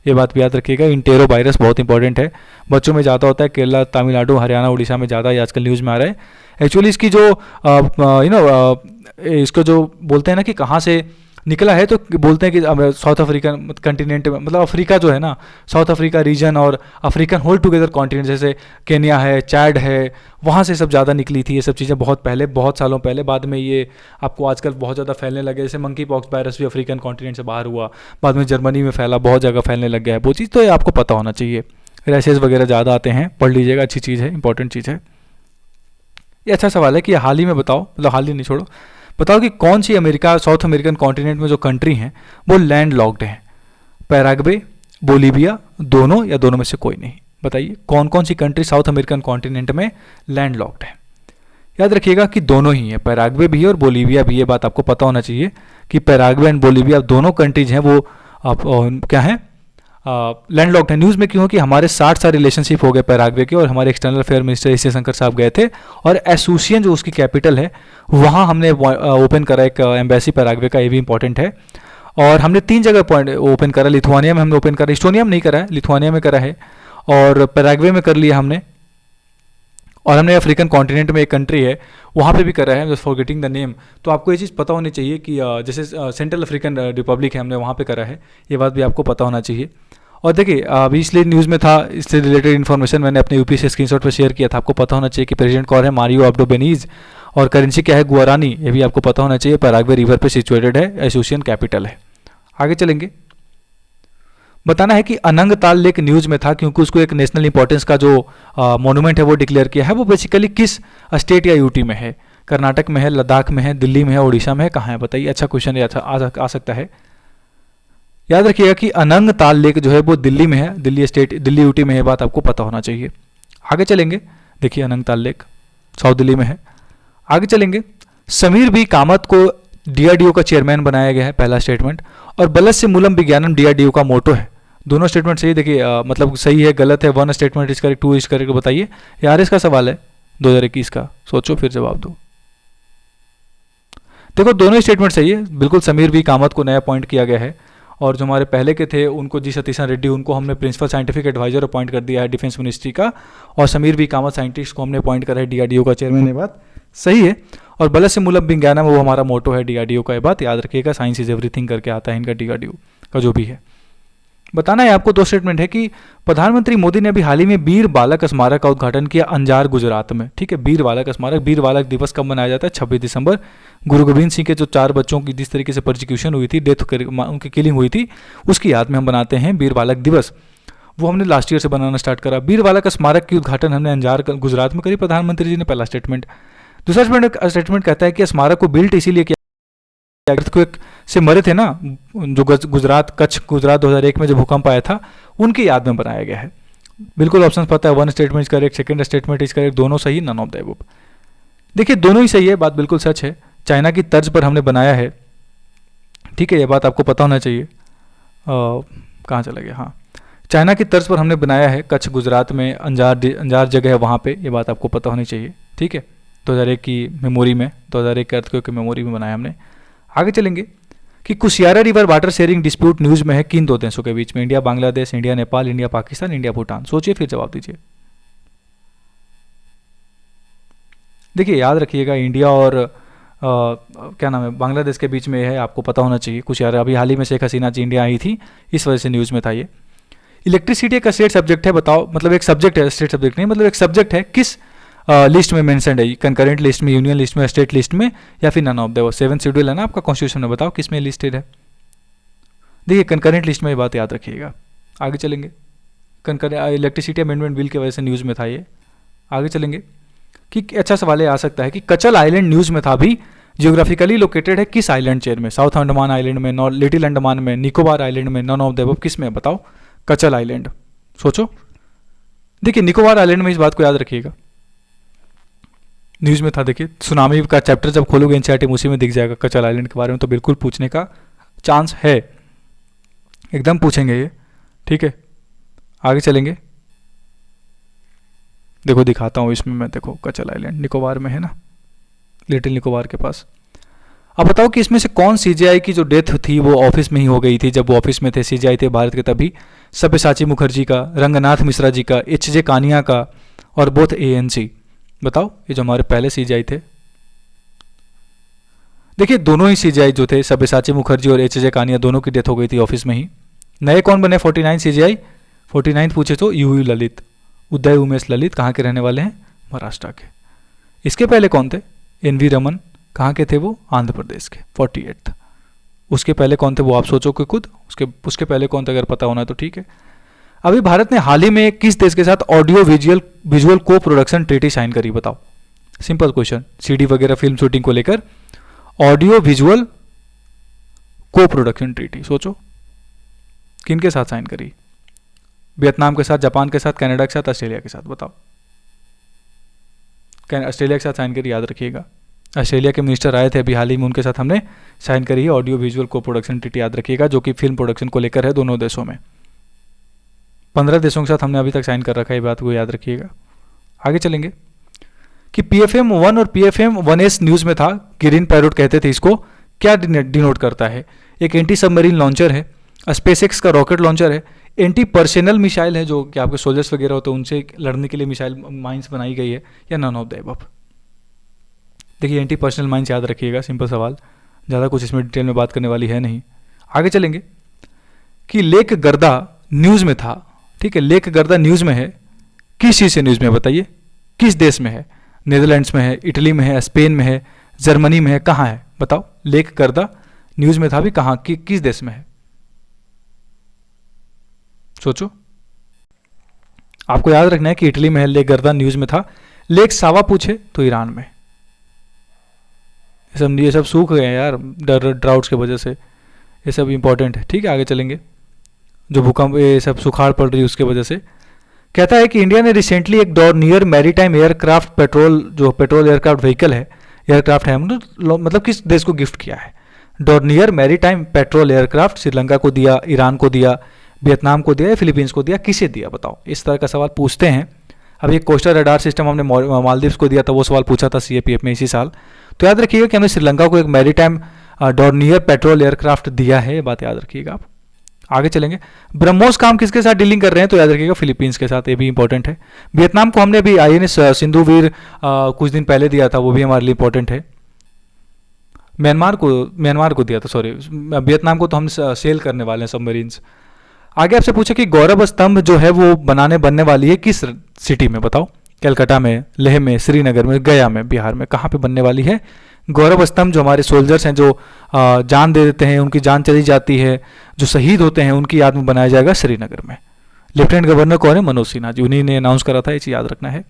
ये बात भी याद रखिएगा। इंटेरो वायरस बहुत इंपॉर्टेंट है, बच्चों में ज़्यादा होता है, केरला, तमिलनाडु, हरियाणा, उड़ीसा में ज़्यादा आजकल न्यूज़ में आ रहा है। एक्चुअली इसकी जो इसको जो बोलते हैं ना कि कहाँ से निकला है, तो बोलते हैं कि साउथ अफ्रीकन कंटिनेंट में, मतलब अफ्रीका जो है ना, साउथ अफ्रीका रीजन और अफ्रीकन होल टुगेदर कॉन्टिनेंट, जैसे केन्या है, चैड है, वहाँ से सब ज़्यादा निकली थी ये सब चीज़ें बहुत पहले, बहुत सालों पहले। बाद में ये आपको आजकल बहुत ज़्यादा फैलने लगे, जैसे मंकी पॉक्स वायरस भी अफ्रीकन कॉन्टिनेंट से बाहर हुआ, बाद में जर्मनी में फैला, बहुत जगह फैलने लग गया है वो चीज़, तो ये आपको पता होना चाहिए। रैसेस वगैरह ज़्यादा आते हैं, पढ़ लीजिएगा, अच्छी चीज़ है, इंपॉर्टेंट चीज़ है। ये अच्छा सवाल है कि हाल ही में बताओ, मतलब हाल ही नहीं छोड़ो, बताओ कि कौन सी अमेरिका, साउथ अमेरिकन कॉन्टिनेंट में जो कंट्री हैं वो लैंड लॉक्ड हैं? पैराग्वे, बोलीविया, दोनों या दोनों में से कोई नहीं? बताइए कौन कौन सी कंट्री साउथ अमेरिकन कॉन्टिनेंट में लैंड लॉक्ड है? याद रखिएगा कि दोनों ही है, पैराग्वे भी है और बोलीविया भी, ये बात आपको पता होना चाहिए कि पैराग्वे एंड बोलीविया दोनों कंट्रीज हैं वो क्या है, लैंडलॉक्ड है। न्यूज़ में क्यों? कि हमारे 60 साल रिलेशनशिप हो गए पैराग्वे के, और हमारे external affair minister S Jaishankar साहब गए थे, और एसोसियन जो उसकी कैपिटल है वहाँ हमने ओपन करा एक एम्बेसी पैराग्वे का, ये भी इंपॉर्टेंट है। और हमने 3 जगह पॉइंट ओपन करा, लिथुआनिया में हमने ओपन करा, इस्टोनिया में नहीं करा है, लिथुआनिया में करा है, और पैराग्वे में कर लिया हमने, और हमने अफ्रीकन कॉन्टिनेंट में एक कंट्री है वहाँ पे भी करा है, जस्ट फॉरगेटिंग द नेम। तो आपको ये चीज़ पता होनी चाहिए कि जैसे सेंट्रल अफ्रीकन रिपब्लिक है, हमने वहाँ पे करा है, ये बात भी आपको पता होना चाहिए। और देखिए अभी इसलिए न्यूज़ में था, इससे रिलेटेड इन्फॉर्मेशन मैंने अपने यूपी से स्क्रीनशॉट पर शेयर किया था, आपको पता होना चाहिए कि प्रेसिडेंट कौन है, मारियो अब्दो बेनीज, और करेंसी क्या है, गुआरानी, ये भी आपको पता होना चाहिए। पैराग्वे रिवर पे सिचुएटेड है, एसोसियन कैपिटल है। आगे चलेंगे, बताना है कि अनंग ताल लेक न्यूज़ में था क्योंकि उसको एक नेशनल इंपॉर्टेंस का जो मॉन्यूमेंट है वो डिक्लेयर किया है। वो बेसिकली किस स्टेट या यूटी में है? कर्नाटक में है, लद्दाख में है, दिल्ली में है, उड़ीसा में है, कहाँ है बताइए? अच्छा क्वेश्चन ये आ सकता है। याद रखिएगा कि अनंग ताल लेक जो है वो दिल्ली में है, दिल्ली स्टेट, दिल्ली यूटी में है, बात आपको पता होना चाहिए। आगे चलेंगे, देखिए अनंग ताल लेक साउथ दिल्ली में है। आगे चलेंगे, समीर बी कामत को डीआरडीओ का चेयरमैन बनाया गया है, पहला स्टेटमेंट। और बलस्य मूलम विज्ञानम डीआरडीओ का मोटो है। दोनों स्टेटमेंट सही, देखिए मतलब सही है, गलत है, 1 statement is correct, 2 is correct. बताइए, यार इसका सवाल है 2021 का, सोचो फिर जवाब दो। देखो दोनों स्टेटमेंट सही है, बिल्कुल। समीर बी कामत को नया अपॉइंट किया गया है, और जो हमारे पहले के थे उनको जी सतीशन रेड्डी, उनको हमने प्रिंसिपल साइंटिफिक एडवाइजर अपॉइंट कर दिया है डिफेंस मिनिस्ट्री का, और समीर बी कामत साइंटिस्ट को हमने अपॉइंट करा है डीआरडीओ का चेयरमैन, ये बात सही है। और बलस्य मूलम विज्ञानम वो हमारा मोटो है डीआरडीओ का, ये बात याद रखिएगा, साइंस इज एवरीथिंग करके आता है इनका डीआरडीओ का जो भी है। बताना है आपको 2 स्टेटमेंट है कि प्रधानमंत्री मोदी ने अभी हाल ही में वीर बालक स्मारक का उद्घाटन किया अंजार गुजरात में, ठीक है। वीर बालक स्मारक, वीर बालक दिवस कब मनाया जाता है? 26 दिसंबर। गुरु गोविंद सिंह के जो 4 बच्चों की जिस तरीके से प्रोसिक्यूशन हुई थी, डेथ उनकी किलिंग हुई थी, उसकी याद में हम बनाते हैं वीर बालक दिवस। वो हमने लास्ट ईयर से बनाना स्टार्ट करा। बीरवाला का स्मारक की उद्घाटन हमने अंजार गुजरात में करी, प्रधानमंत्री जी ने पहला स्टेटमेंट। दूसरा स्टेटमेंट कहता है कि स्मारक को बिल्ट इसीलिए किया, अर्थक्वेक से मरे थे ना जो गुजरात कच्छ गुजरात 2001 में जो भूकंप आया था, उनकी याद में बनाया गया है। बिल्कुल ऑप्शन पता है, one statement is correct, second statement is correct, दोनों सही, नन ऑफ द अबव। देखिए दोनों ही सही है, बात बिल्कुल सच है। चाइना की तर्ज पर हमने बनाया है, ठीक है, ये बात आपको पता होना चाहिए। कहाँ चला गया, हाँ, चाइना की तर्ज पर हमने बनाया है, कच्छ गुजरात में अंजार जगह है वहाँ पे, ये बात आपको पता होनी चाहिए, ठीक है। 2001 की मेमोरी में, 2001 के अर्थक्वेक की मेमोरी में बनाया हमने। आगे चलेंगे कि Kushiyara river water sharing dispute news में है किन दो देशों के बीच में? India Bangladesh, India Nepal, India Pakistan, India Bhutan. सोचिए फिर जवाब दीजिए। देखिए याद रखिएगा, इंडिया और क्या नाम है, बांग्लादेश के बीच में है, आपको पता होना चाहिए। कुशियारा अभी हाल ही में शेख हसीना जी इंडिया आई थी, इस वजह से न्यूज़ में था ये। इलेक्ट्रिसिटी एक स्टेट सब्जेक्ट है, बताओ, मतलब एक सब्जेक्ट है, स्टेट सब्जेक्ट नहीं, मतलब एक सब्जेक्ट है, किस लिस्ट में मेंशन है? कंकरेंट लिस्ट में, यूनियन लिस्ट में, स्टेट लिस्ट में, या फिर नन ऑफ द वो 7th शेड्यूल है ना आपका कॉन्स्टिट्यूशन में, बताओ किस में लिस्टेड है? देखिए कंकरेंट लिस्ट में, ये बात याद रखिएगा। आगे चलेंगे, इलेक्ट्रिसिटी अमेंडमेंट बिल की वजह से न्यूज़ में था ये। आगे चलेंगे कि अच्छा सवाल आ सकता है कि कचल आइलैंड न्यूज़ में था भी, जियोग्राफिकली लोकेटेड है किस आइलैंड चेन में? साउथ अंडमान आइलैंड में, नॉर्थ लिटिल अंडमान में, निकोबार आइलैंड में, नन ऑफ द अबव, किस में बताओ? कचल आइलैंड, सोचो। देखिए निकोबार आइलैंड में, इस बात को याद रखिएगा, न्यूज़ में था। देखिए सुनामी का चैप्टर जब खोलोगे एनसीईआरटी में, उसी में दिख जाएगा कचल आइलैंड के बारे में, तो बिल्कुल पूछने का चांस है, एकदम पूछेंगे ये, ठीक है। आगे चलेंगे, देखो दिखाता हूँ इसमें मैं, देखो कचल आइलैंड निकोबार में है ना, लिटिल निकोबार के पास। अब बताओ कि इसमें से कौन सीजेआई की जो डेथ थी वो ऑफिस में ही हो गई थी, जब वो ऑफिस में थे, सीजेआई थे भारत के तभी? सब्यसाची मुखर्जी का, रंगनाथ मिश्रा जी का, एच.जे. कानिया का, और बोथ एएनसी। बताओ ये जो हमारे पहले सीजेआई थे। देखिए दोनों ही सीजेआई जो थे, सब्यसाची मुखर्जी और एच.जे. कानिया, दोनों की डेथ हो गई थी ऑफिस में ही। नए कौन बने 49 सीजेआई? 49 पूछे तो यूयू ललित, उदय उमेश ललित, कहाँ के रहने वाले हैं? महाराष्ट्र के। इसके पहले कौन थे? एन.वी. रमन, कहाँ के थे वो? आंध्र प्रदेश के, 48th। उसके पहले कौन थे वो आप सोचो कि खुद, उसके पहले कौन थे, अगर पता होना तो ठीक है। अभी भारत ने हाल ही में किस देश के साथ ऑडियो विजुअल को प्रोडक्शन ट्रीटी साइन करी? बताओ, सिंपल क्वेश्चन। सीडी वगैरह फिल्म शूटिंग को लेकर ऑडियो विजुअल को प्रोडक्शन ट्रीटी, सोचो किन के साथ साइन करी? वियतनाम के साथ, जापान के साथ, कनाडा के साथ, ऑस्ट्रेलिया के साथ? बताओ। ऑस्ट्रेलिया के साथ साइन करी, याद रखिएगा। ऑस्ट्रेलिया के मिनिस्टर आए थे अभी हाल ही में, उनके साथ हमने साइन करी है ऑडियो विजुअल को प्रोडक्शन ट्रीटी, याद रखिएगा, जो कि फिल्म प्रोडक्शन को लेकर है दोनों देशों में। 15 देशों के साथ हमने अभी तक साइन कर रखा है, ये बात को याद रखिएगा। आगे चलेंगे कि PFM 1 और PFM 1S न्यूज़ में था, ग्रीन पैरोट कहते थे इसको, क्या डिनोट करता है? एक एंटी सबमरीन लॉन्चर है, स्पेसएक्स का रॉकेट लॉन्चर है, एंटी पर्सनल मिसाइल है, जो कि आपके सोल्जर्स वगैरह होते हैं उनसे लड़ने के लिए मिसाइल माइंस बनाई गई है, या नन ऑफ द अबव? देखिए एंटी पर्सनल माइंस याद रखिएगा, सिंपल सवाल, ज़्यादा कुछ इसमें डिटेल में बात करने वाली है नहीं। आगे चलेंगे कि लेक गर्दा न्यूज़ में था, ठीक है, लेक गर्दा न्यूज़ में है, किस चीज़ से न्यूज़ में है बताइए? किस देश में है? नीदरलैंड्स में है, इटली में है, स्पेन में है, जर्मनी में है, कहाँ है बताओ? लेक गर्दा न्यूज़ में था भी, कहाँ किस देश में है? सोचो, आपको याद रखना है कि इटली में है, लेक गर्दा न्यूज़ में था। लेक सावा पूछे तो ईरान में। ये सब सूख गए हैं यार ड्राउट्स की वजह से, ये सब इंपॉर्टेंट है, ठीक है। आगे चलेंगे, जो भूकंप, ये सब सुखाड़ पड़ रही है उसके वजह से। कहता है कि इंडिया ने रिसेंटली एक Dornier maritime aircraft petrol aircraft vehicle है, एयरक्राफ्ट है, मतलब किस देश को गिफ्ट किया है? Dornier maritime petrol aircraft Sri Lanka को दिया, ईरान को दिया, वियतनाम को दिया, या फिलीपींस को दिया, किसे दिया बताओ? इस तरह का सवाल पूछते हैं। अब ये कोस्टल रडार सिस्टम हमने मालदीव्स को दिया था, वो सवाल पूछा था CAPF में इसी साल। तो याद रखिएगा कि हमने श्रीलंका को एक मैरीटाइम डॉर्नियर पेट्रोल एयरक्राफ्ट दिया है, ये बात याद रखिएगा आप। आगे चलेंगे, ब्रह्मोस काम किसके साथ डीलिंग कर रहे हैं? तो याद रखिएगा फिलीपींस के साथ, ये भी इंपॉर्टेंट है। वियतनाम को हमने अभी INS सिंधुवीर कुछ दिन पहले दिया था, वो भी हमारे लिए इंपॉर्टेंट है। म्यांमार को दिया था, सॉरी, वियतनाम को तो हम सेल करने वाले हैं सबमरीन्स। आगे आपसे पूछे कि गौरव स्तंभ जो है वो बनने वाली है किस सिटी में बताओ? कलकत्ता में, लेह में, श्रीनगर में, गया में, बिहार में, कहाँ पे बनने वाली है गौरव स्तंभ? जो हमारे सोल्जर्स हैं, जो जान दे देते हैं, उनकी जान चली जाती है, जो शहीद होते हैं, उनकी याद में बनाया जाएगा श्रीनगर में। लेफ्टिनेंट गवर्नर कौन है? मनोज सिन्हा जी, उन्हीं ने अनाउंस करा था, ये चीज याद रखना है।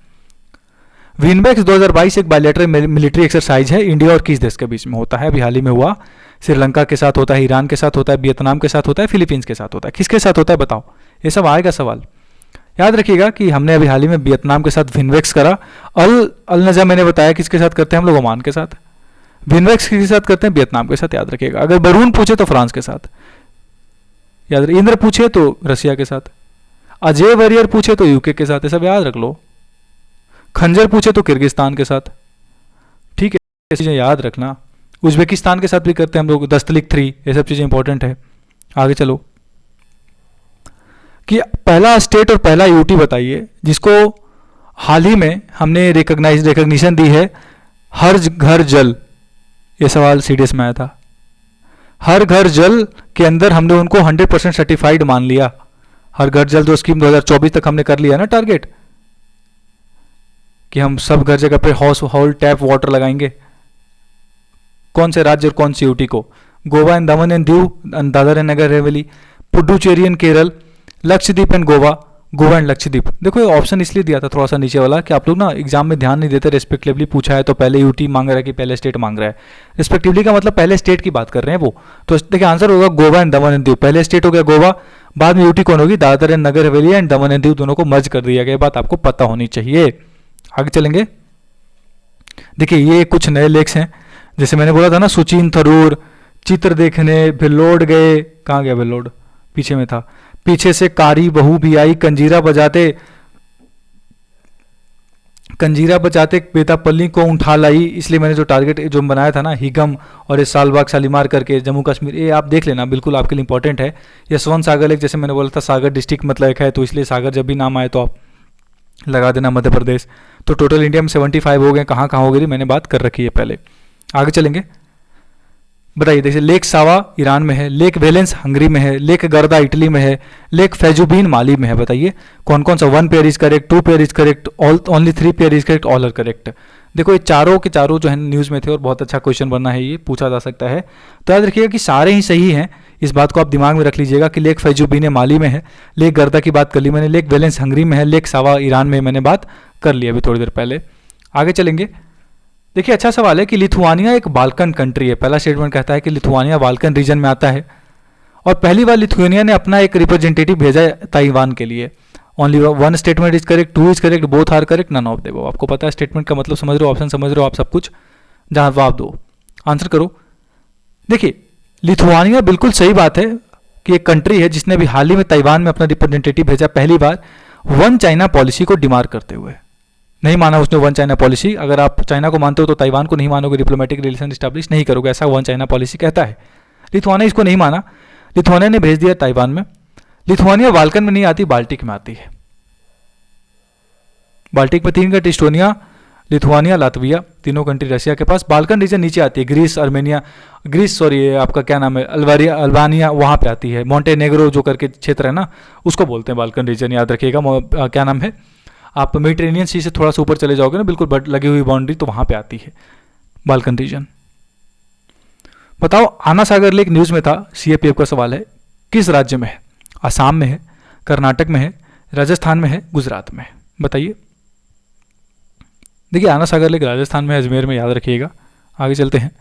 विनबैक्स 2022 एक बायलैटरल मिलिट्री एक्सरसाइज है, इंडिया और किस देश के बीच में होता है? अभी हाल ही में हुआ। श्रीलंका के साथ होता है, ईरान के साथ होता है, वियतनाम के साथ होता है, फिलीपींस के साथ होता है, किसके साथ होता है बताओ? ये सब आएगा सवाल। याद रखिएगा कि हमने अभी हाल ही में वियतनाम के साथ विनवेक्स करा। अल नजा मैंने बताया किसके साथ करते हैं हम लोग? ओमान के साथ। विनवेक्स किसके साथ करते हैं? वियतनाम के साथ, याद रखिएगा। अगर बरून पूछे तो फ्रांस के साथ याद रखिए। इंद्र पूछे तो रशिया के साथ। अजय वरियर पूछे तो यूके के साथ, ये सब याद रख लो। खंजर पूछे तो किर्गिस्तान के साथ, ठीक है, ये चीज़ें याद रखना। उज्बेकिस्तान के साथ भी करते हैं हम लोग, दस्तलिक 3, ये सब चीज़ें इंपॉर्टेंट है। आगे चलो कि पहला स्टेट और पहला यूटी बताइए जिसको हाल ही में हमने रिकग्निशन दी है। हर घर जल, ये सवाल सीडीएस में आया था। हर घर जल के अंदर हमने उनको 100% सर्टिफाइड मान लिया। हर घर जल जो स्कीम 2024 तक हमने कर लिया ना टारगेट, कि हम सब घर जगह पे हाउस होल्ड टैप वाटर लगाएंगे। कौन से राज्य और कौन सी यूटी को? Goa and Daman and Diu, Dadar and Nagar Haveli, Puducherry and Kerala, Lakshadweep and Goa, Goa and Lakshadweep. देखो ये ऑप्शन इसलिए दिया था थोड़ा सा नीचे वाला कि आप लोग ना एग्जाम में ध्यान नहीं देते। रेस्पेक्टिवली पूछा है तो पहले यूटी मांग रहा है कि पहले स्टेट मांग रहा है। रेस्पेक्टिवली का मतलब पहले स्टेट की बात कर रहे हैं वो, तो देखिए आंसर होगा Goa and Daman and Diu. पहले स्टेट हो गया गोवा, बाद में यूटी कौन होगी? Dadar and Nagar Haveli and Daman and Diu, दोनों को मर्ज कर दिया गया। बात आपको पता होनी चाहिए। आगे चलेंगे। देखिए ये कुछ नए लेख्स हैं, जैसे मैंने बोला था ना, सुचीन थरूर, चित्र देखने, भिल्लोड गए। कहाँ गया भिल्लोड? पीछे में था। पीछे से कारी बहू भी आई, कंजीरा बजाते बेतापल्ली को उठा लाई। इसलिए मैंने जो टारगेट जो बनाया था ना, हिगम और ये सालबाग शालीमार करके जम्मू कश्मीर, ये आप देख लेना, बिल्कुल आपके लिए इंपॉर्टेंट है। यशवंत सागर लेक, जैसे मैंने बोला था सागर डिस्ट्रिक्ट मतलब एक है, तो इसलिए सागर जब भी नाम आए तो आप लगा देना मध्य प्रदेश। तो टोटल इंडिया में 75 हो गए। कहाँ कहाँ हो गई मैंने बात कर रखी है पहले। आगे चलेंगे। बताइए, देखिए लेक सावा ईरान में है, लेक वेलेंस हंगरी में है, लेक गर्दा इटली में है, लेक फैजुबीन माली में है। बताइए कौन कौन सा? 1 pair is correct, 2 pair is correct, only 3 pair is correct, all are correct. देखो ये चारों के चारों जो है न्यूज़ में थे और बहुत अच्छा क्वेश्चन बनना है, ये पूछा जा सकता है। तो याद रखिएगा कि सारे ही सही हैं, इस बात को आप दिमाग में रख लीजिएगा कि लेक फैजुबीन माली में है, लेक गर्दा की बात कर ली मैंने, लेक वेलेंस हंगरी में है, लेक सावा ईरान में मैंने बात कर ली अभी थोड़ी देर पहले। आगे चलेंगे। देखिए अच्छा सवाल है कि लिथुआनिया एक बाल्कन कंट्री है। पहला स्टेटमेंट कहता है कि लिथुआनिया बाल्कन रीजन में आता है और पहली बार लिथुआनिया ने अपना एक रिप्रेजेंटेटिव भेजा है ताइवान के लिए। Only 1 statement is correct, 2 is correct, both are correct, none of the above. आपको पता है स्टेटमेंट का मतलब समझ रहे हो, ऑप्शन समझ रहे हो आप, सब कुछ जवाब दो, आंसर करो। देखिए लिथुआनिया बिल्कुल सही बात है कि एक कंट्री है जिसने भी हाल ही में ताइवान में अपना रिप्रेजेंटेटिव भेजा, पहली बार 1 चाइना पॉलिसी को डिमांड करते हुए। नहीं माना उसने 1 चाइना पॉलिसी। अगर आप चाइना को मानते हो तो ताइवान को नहीं मानोगे, डिप्लोमेटिक रिलेशन स्टैब्लिश नहीं करोगे, ऐसा 1 चाइना पॉलिसी कहता है। लिथुआनिया इसको नहीं माना, लिथुआनिया ने भेज दिया ताइवान में। लिथुआनिया बाल्कन में नहीं आती, बाल्टिक में आती है। बाल्टिक में 3 कंट्री, इस्टोनिया, लिथुआनिया, लातविया, तीनों कंट्री रशिया के पास। बाल्कन रीजन नीचे आती है, आपका क्या नाम है, अल्बानिया वहाँ पे आती है। मोंटेनेग्रो जो करके क्षेत्र है ना, उसको बोलते हैं बाल्कन रीजन, याद रखिएगा। क्या नाम है, आप मेडिटेरेनियन सी से थोड़ा सा ऊपर चले जाओगे ना, बिल्कुल लगी हुई बाउंड्री, तो वहाँ पे आती है बाल्कन रीजन। बताओ आना सागर लेक न्यूज़ में था, सीएपीएफ का सवाल है, किस राज्य में है? असम में है, कर्नाटक में है, राजस्थान में है, गुजरात में है? बताइए। देखिए आना सागर लेक राजस्थान में, अजमेर में, याद रखिएगा। आगे चलते हैं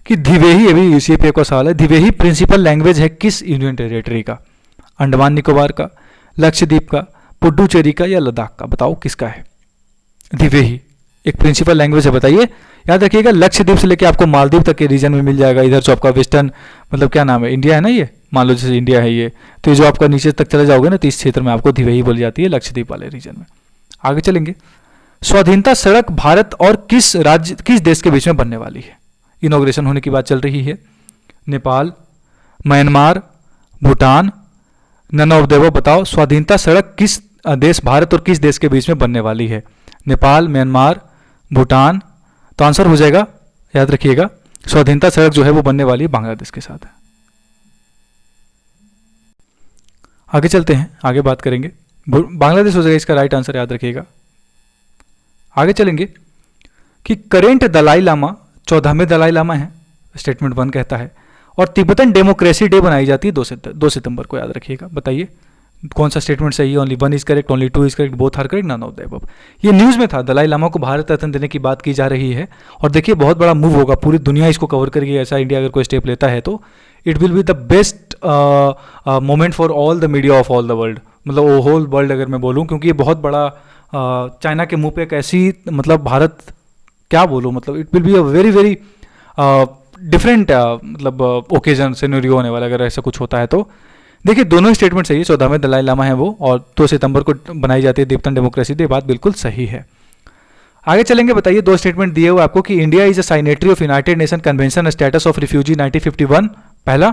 कि धिवेही, अभी सीएपीएफ का सवाल है, धिवेही प्रिंसिपल लैंग्वेज है किस यूनियन टेरिटरी का? अंडमान निकोबार का, लक्षद्वीप का, पुडुचेरी का या लद्दाख का? बताओ किसका है? धिवेही एक प्रिंसिपल लैंग्वेज है, बताइए। याद रखिएगा लक्षद्वीप से लेकर आपको मालदीव तक के रीजन में मिल जाएगा। इधर जो आपका वेस्टर्न मतलब क्या नाम है, इंडिया है ना, ये मान लो जैसे इंडिया है ये, तो ये जो आपका नीचे तक चले जाओगे ना, तो इस क्षेत्र में आपको धिवेही बोली जाती है, लक्षद्वीप वाले रीजन में। आगे चलेंगे। स्वाधीनता सड़क भारत और किस देश के बीच में बनने वाली है? इनॉग्रेशन होने की बात चल रही है। Nepal, Myanmar, Bhutan, none of the above. बताओ स्वाधीनता सड़क किस देश, भारत और किस देश के बीच में बनने वाली है? नेपाल, म्यांमार, भूटान। तो आंसर हो जाएगा, याद रखिएगा, स्वाधीनता सड़क जो है वो बनने वाली है बांग्लादेश के साथ। आगे चलते हैं, आगे बात करेंगे। बांग्लादेश हो जाएगा इसका राइट आंसर, याद रखिएगा। आगे चलेंगे कि करेंट दलाई लामा 14वें दलाई लामा है, स्टेटमेंट 1 कहता है। और तिब्बतन डेमोक्रेसी डे बनाई जाती है 2 सितंबर को, याद रखिएगा। बताइए कौन सा स्टेटमेंट सही है? Only one is correct, only two is correct, both are correct, none of the above. ये न्यूज़ में था, दलाई लामा को भारत रत्न देने की बात की जा रही है। और देखिए बहुत बड़ा मूव होगा, पूरी दुनिया इसको कवर करेगी ऐसा इंडिया अगर कोई स्टेप लेता है तो। It will be the best moment for all the media of all the world, मतलब होल वर्ल्ड अगर मैं बोलूँ, क्योंकि ये बहुत बड़ा चाइना के मुंह पे एक ऐसी, मतलब भारत क्या बोलूँ, मतलब it will be a very very different मतलब ओकेजन सिनेरियो होने वाला अगर ऐसा कुछ होता है तो। देखिए दोनों ही स्टेटमेंट सही है, 14वें दलाई लामा है वो, और 2 सितंबर को बनाई जाती है दीप्तन डेमोक्रेसी डे, बात बिल्कुल सही है। आगे चलेंगे, बताइए 2 स्टेटमेंट दिए हुए आपको कि India is a signatory of united nation convention status of refugee 1951 पहला,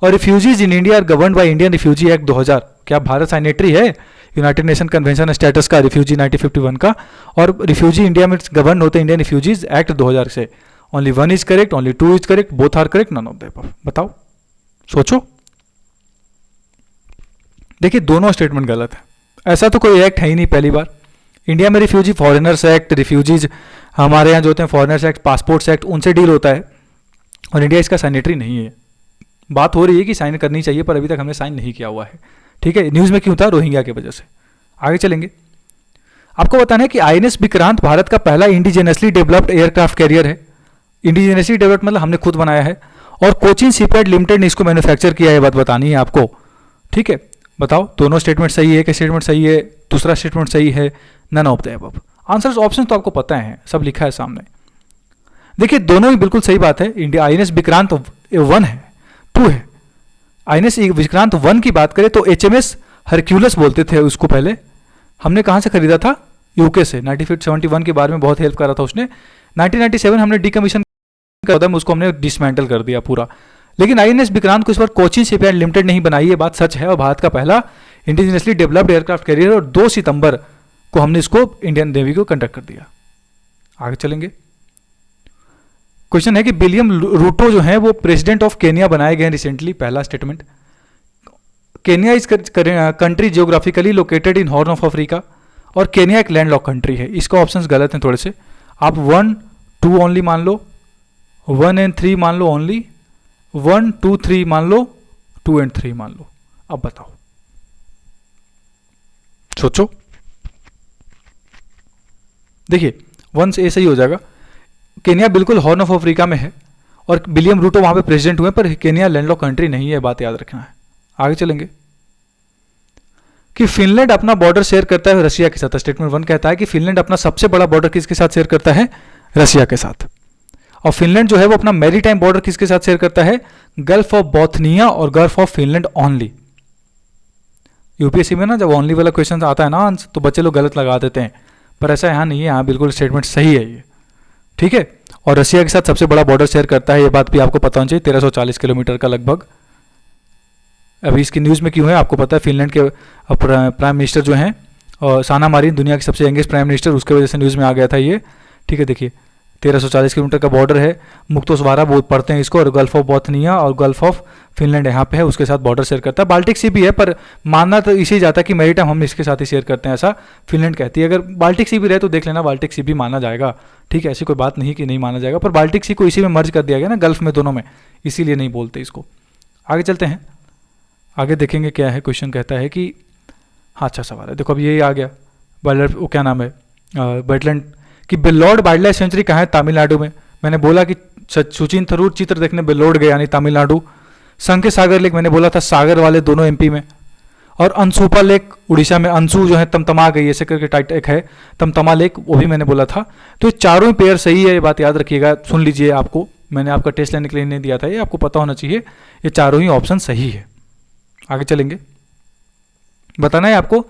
और refugees in India are governed by Indian refugee act 2000। क्या भारत साइनेटरी है यूनाइटेड नेशन कन्वेंशन स्टेटस का रिफ्यूजी 1951 का? और रिफ्यूजी इंडिया में गवर्न होते हैं इंडियन रिफ्यूजीज एक्ट 2000 से। Only one is correct, only two is correct, both are correct, none of the above. बताओ, सोचो। देखिए दोनों स्टेटमेंट गलत है, ऐसा तो कोई एक्ट है ही नहीं। पहली बार इंडिया में रिफ्यूजी फॉरेनर्स एक्ट, रिफ्यूजीज हमारे यहाँ जो होते हैं फॉरेनर्स एक्ट, पासपोर्ट्स एक्ट, उनसे डील होता है, और इंडिया इसका साइनेटरी नहीं है। बात हो रही है कि साइन करनी चाहिए, पर अभी तक हमने साइन नहीं किया हुआ है। ठीक है, न्यूज़ में क्यों था? रोहिंग्या की वजह से। आगे चलेंगे, आपको बताना है कि आईएनएस विक्रांत भारत का पहला इंडिजिनसली डेवलप्ड एयरक्राफ्ट कैरियर है। इंडिजिनसली डेवलप्ड मतलब हमने खुद बनाया है, और कोचिन शिपयार्ड लिमिटेड ने इसको मैन्युफैक्चर किया है, बात बतानी है आपको। ठीक है, बताओ दोनों स्टेटमेंट सही है, एक स्टेटमेंट सही है, दूसरा स्टेटमेंट सही है, none of the above. Answers option तो आपको पता है, सब लिखा है सामने। देखिए दोनों ही बिल्कुल सही बात है। इंडिया आईएनएस विक्रांत 1 है, 2 है। आईएनएस विक्रांत 1 की बात करें तो एचएमएस हरक्यूलस बोलते थे उसको पहले। हमने कहाँ से खरीदा था? यूके से। 1971 के बारे में बहुत हेल्प करा था उसने। 1997 हमने डीकमीशन कर दिया, उसको हमने डिसमेंटल कर दिया पूरा। लेकिन आईएनएस विक्रांत को इस बार कोचिन शिपयार्ड लिमिटेड ने ही बनाई है, बात सच है, और भारत का पहला इंडिजिनसली डेवलप्ड एयरक्राफ्ट कैरियर, और 2 सितंबर को हमने इसको इंडियन नेवी को कंडक्ट कर दिया। आगे चलेंगे, क्वेश्चन है कि विलियम रूटो जो है वो प्रेसिडेंट ऑफ केनिया बनाए गए रिसेंटली। पहला statement, Kenya is country geographically located in horn of Africa, और केनिया एक लैंडलॉक कंट्री है। इसका ऑप्शंस गलत हैं थोड़े से, आप 1, 2 ओनली मान लो, 1 and 3 मान लो ओनली, 1, 2, 3 मान लो, 2 and 3 मान लो। अब बताओ, सोचो। देखिए 1 से ए सही हो जाएगा। केनिया बिल्कुल हॉर्न ऑफ अफ्रीका में है, और विलियम रूटो वहां पे प्रेसिडेंट हुए, पर केनिया लैंडलॉक कंट्री नहीं है, बात याद रखना है। आगे चलेंगे कि फिनलैंड अपना बॉर्डर शेयर करता है रशिया के साथ। स्टेटमेंट 1 कहता है कि फिनलैंड अपना सबसे बड़ा बॉर्डर किसके साथ शेयर करता है? रशिया के साथ। और फिनलैंड जो है वो अपना मैरीटाइम बॉर्डर किसके साथ शेयर करता है? गल्फ ऑफ बोथनिया और gulf of Finland only. UPSC में ना जब ओनली वाला क्वेश्चन आता है ना आंसर, तो बच्चे लोग गलत लगा देते हैं, पर ऐसा यहाँ नहीं है, यहाँ बिल्कुल स्टेटमेंट सही है ये। ठीक है, और रशिया के साथ सबसे बड़ा बॉर्डर शेयर करता है, ये बात भी आपको पता होनी चाहिए, 1340 किलोमीटर का लगभग। अभी इसकी न्यूज़ में क्यों है आपको पता है? फिनलैंड के प्राइम मिनिस्टर जो हैं, और साना मारिन दुनिया के सबसे यंगेस्ट प्राइम मिनिस्टर, उसके वजह से न्यूज़ में आ गया था ये। ठीक है, देखिए 1340 किलोमीटर का बॉर्डर है, मुक्तोसवारा बहुत पढ़ते हैं इसको, और गल्फ ऑफ बोथनिया और गल्फ ऑफ फिनलैंड यहाँ पे है, उसके साथ बॉर्डर शेयर करता है। बाल्टिक सी भी है, पर मानना तो इसी जाता है कि मैरीटाइम हम इसके साथ ही शेयर करते हैं, ऐसा फिनलैंड कहती है। अगर बाल्टिक सी भी रहे तो देख लेना, बाल्टिक सी भी माना जाएगा। ठीक है, ऐसी कोई बात नहीं कि नहीं माना जाएगा, पर बाल्टिक सी को इसी में मर्ज कर दिया गया ना, गल्फ में, दोनों में, इसीलिए नहीं बोलते इसको। आगे चलते हैं, आगे देखेंगे क्या है। क्वेश्चन कहता है कि, हाँ अच्छा सवाल है, देखो अब यही आ गया, वो क्या नाम है, वेटलैंड कि बेल्लौर वाइल्ड लाइफ सेंचुरी कहाँ है? तमिलनाडु में। मैंने बोला कि सुचिन थरूर चित्र देखने बेल्लौर गए, यानी तमिलनाडु। संके सागर लेक मैंने बोला था, सागर वाले दोनों एमपी में। और अनसुपा लेक उड़ीसा में, अंशु जो है तमतमा गई ऐसे करके टाइट एक है, तमतमा लेक, वो भी मैंने बोला था। तो ये चारों ही पेयर सही है, ये बात याद रखिएगा, सुन लीजिए। आपको मैंने आपका टेस्ट लेने के लिए नहीं दिया था, ये आपको पता होना चाहिए, ये चारों ही ऑप्शन सही है। आगे चलेंगे, बताना है आपको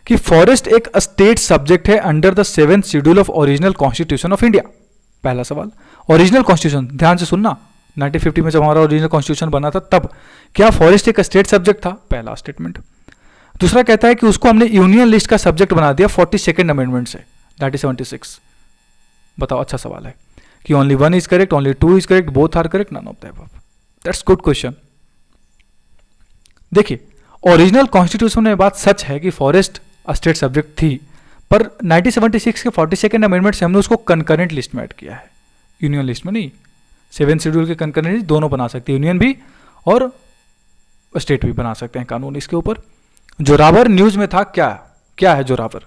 कि फॉरेस्ट एक स्टेट सब्जेक्ट है under the 7th schedule of original constitution of India. पहला सवाल, ओरिजिनल कॉन्स्टिट्यूशन, ध्यान से सुनना, 1950 में जब हमारा ओरिजिनल कॉन्स्टिट्यूशन बना था तब क्या फॉरेस्ट एक स्टेट सब्जेक्ट था? पहला स्टेटमेंट। दूसरा कहता है कि उसको हमने यूनियन लिस्ट का सब्जेक्ट बना दिया 42nd अमेंडमेंट से 1976। बताओ, अच्छा सवाल है कि only 1 is correct, only 2 is correct, both are correct, none of the above. That's good question. देखिए ओरिजिनल कॉन्स्टिट्यूशन में बात सच है कि फॉरेस्ट स्टेट सब्जेक्ट थी, पर 1976 के 42nd अमेंडमेंट से हमने उसको कंकरेंट लिस्ट में ऐड किया है, यूनियन लिस्ट में नहीं। 7th शेड्यूल के कंकरेंट दोनों बना सकते हैं, यूनियन भी और स्टेट भी बना सकते हैं कानून इसके ऊपर। जोरावर न्यूज में था क्या? क्या है जोरावर?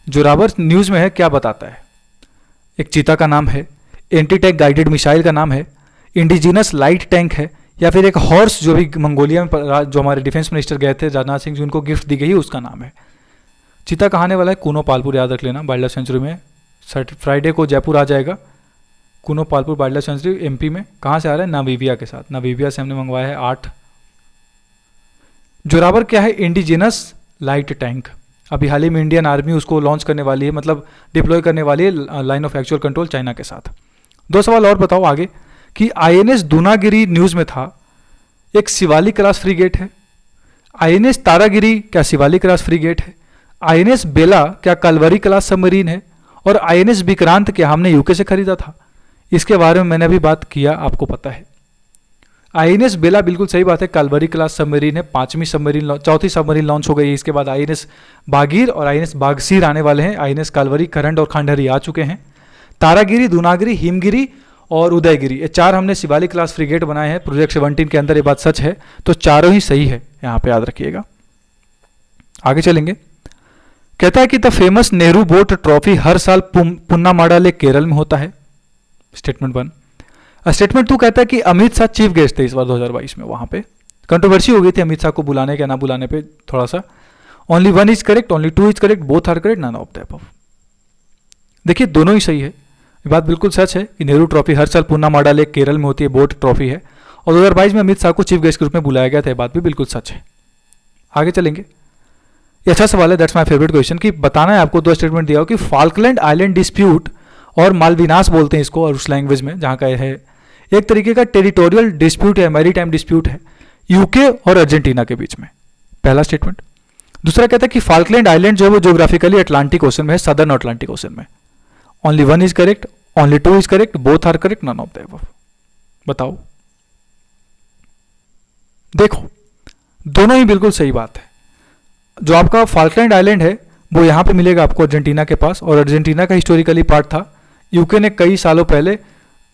जोरावर न्यूज में है, क्या बताता है? एक चीता का नाम है, एंटी टैंक गाइडेड मिसाइल का नाम है, इंडिजिनस लाइट टैंक है, या फिर एक हॉर्स जो भी मंगोलिया में जो हमारे डिफेंस मिनिस्टर गए थे राजनाथ सिंह जी, उनको गिफ्ट दी गई उसका नाम है। चीता कहाँ आने वाला है? कूनो पालपुर, याद रख लेना, वाइल्ड लाइफ सेंचुरी में। फ्राइडे को जयपुर आ जाएगा। Kuno Palpur wild life sanctuary MP में। कहाँ से आ रहा है? नामीबिया के साथ। नामीबिया से हमने मंगवाया है 8। जोरावर क्या है? Indigenous light tank. अभी हाल ही में इंडियन आर्मी उसको लॉन्च करने वाली है, मतलब डिप्लॉय करने वाली है line of actual control China के साथ। 2 सवाल और बताओ आगे कि आईएनएस दूनागिरी न्यूज में था, एक शिवालिक क्लास फ्रीगेट है। आईएनएस तारागिरी क्या शिवालिक क्लास फ्रीगेट है? आईएनएस बेला क्या कलवरी क्लास सबमरीन है? और आईएनएस विक्रांत क्या हमने यूके से खरीदा था? इसके बारे में मैंने अभी बात किया, आपको पता है। आईएनएस बेला बिल्कुल सही बात है, कलवरी क्लास सबमरीन है। 5वीं सबमरीन, 4थी सबमरीन लॉन्च हो गई है। इसके बाद आईएनएस बागीर और आईएनएस बागसीर आने वाले हैं। आईएनएस कालवरी, करंट और खंडहरी आ चुके हैं। तारागिरी, दूनागिरी, हिमगिरी और उदयगिरी, ये 4 हमने शिवालिक क्लास फ्रिगेट बनाए हैं प्रोजेक्ट 17 के अंदर। ये बात सच है, तो चारों ही सही है, यहाँ पे याद रखिएगा। आगे चलेंगे। कहता है कि the famous Nehru boat trophy हर साल पुन्नामाडा लेक केरल में होता है। स्टेटमेंट 1। स्टेटमेंट 2 कहता है कि अमित शाह चीफ गेस्ट थे इस बार 2022 में। वहां पे कंट्रोवर्सी हो गई थी अमित शाह को बुलाने के ना बुलाने पे, थोड़ा सा। Only 1 is correct, only 2 is correct, both are correct, none of the above. देखिए दोनों ही सही है, ये बात बिल्कुल सच है कि नेहरू ट्रॉफी हर साल पुन्नामाडा लेक केरल में होती है, बोट ट्रॉफी है। और 2022 में अमित शाह को चीफ गेस्ट के रूप में बुलाया गया था, ये बात भी बिल्कुल सच है। आगे चलेंगे। ये अच्छा सवाल है, दैट्स माय फेवरेट क्वेश्चन, कि बताना है आपको। 2 स्टेटमेंट दिया हो कि फाल्कलैंड आइलैंड डिस्प्यूट और मालविनास बोलते हैं इसको, और उस लैंग्वेज में जहाँ का है, एक तरीके का टेरिटोरियल डिस्प्यूट है, मैरीटाइम डिस्प्यूट है यूके और अर्जेंटीना के बीच में। पहला स्टेटमेंट। दूसरा कहता है कि फाल्कलैंड आइलैंड जो है वो ज्योग्राफिकली अटलांटिक ओशन में है, सदर्न अटलांटिक ओशन में। Only 1 is correct, only 2 is correct, both are correct, none of the above. बताओ। देखो दोनों ही बिल्कुल सही बात है। जो आपका फाल्कलैंड आइलैंड है वो यहाँ पे मिलेगा आपको अर्जेंटीना के पास, और अर्जेंटीना का हिस्टोरिकली पार्ट था। यूके ने कई सालों पहले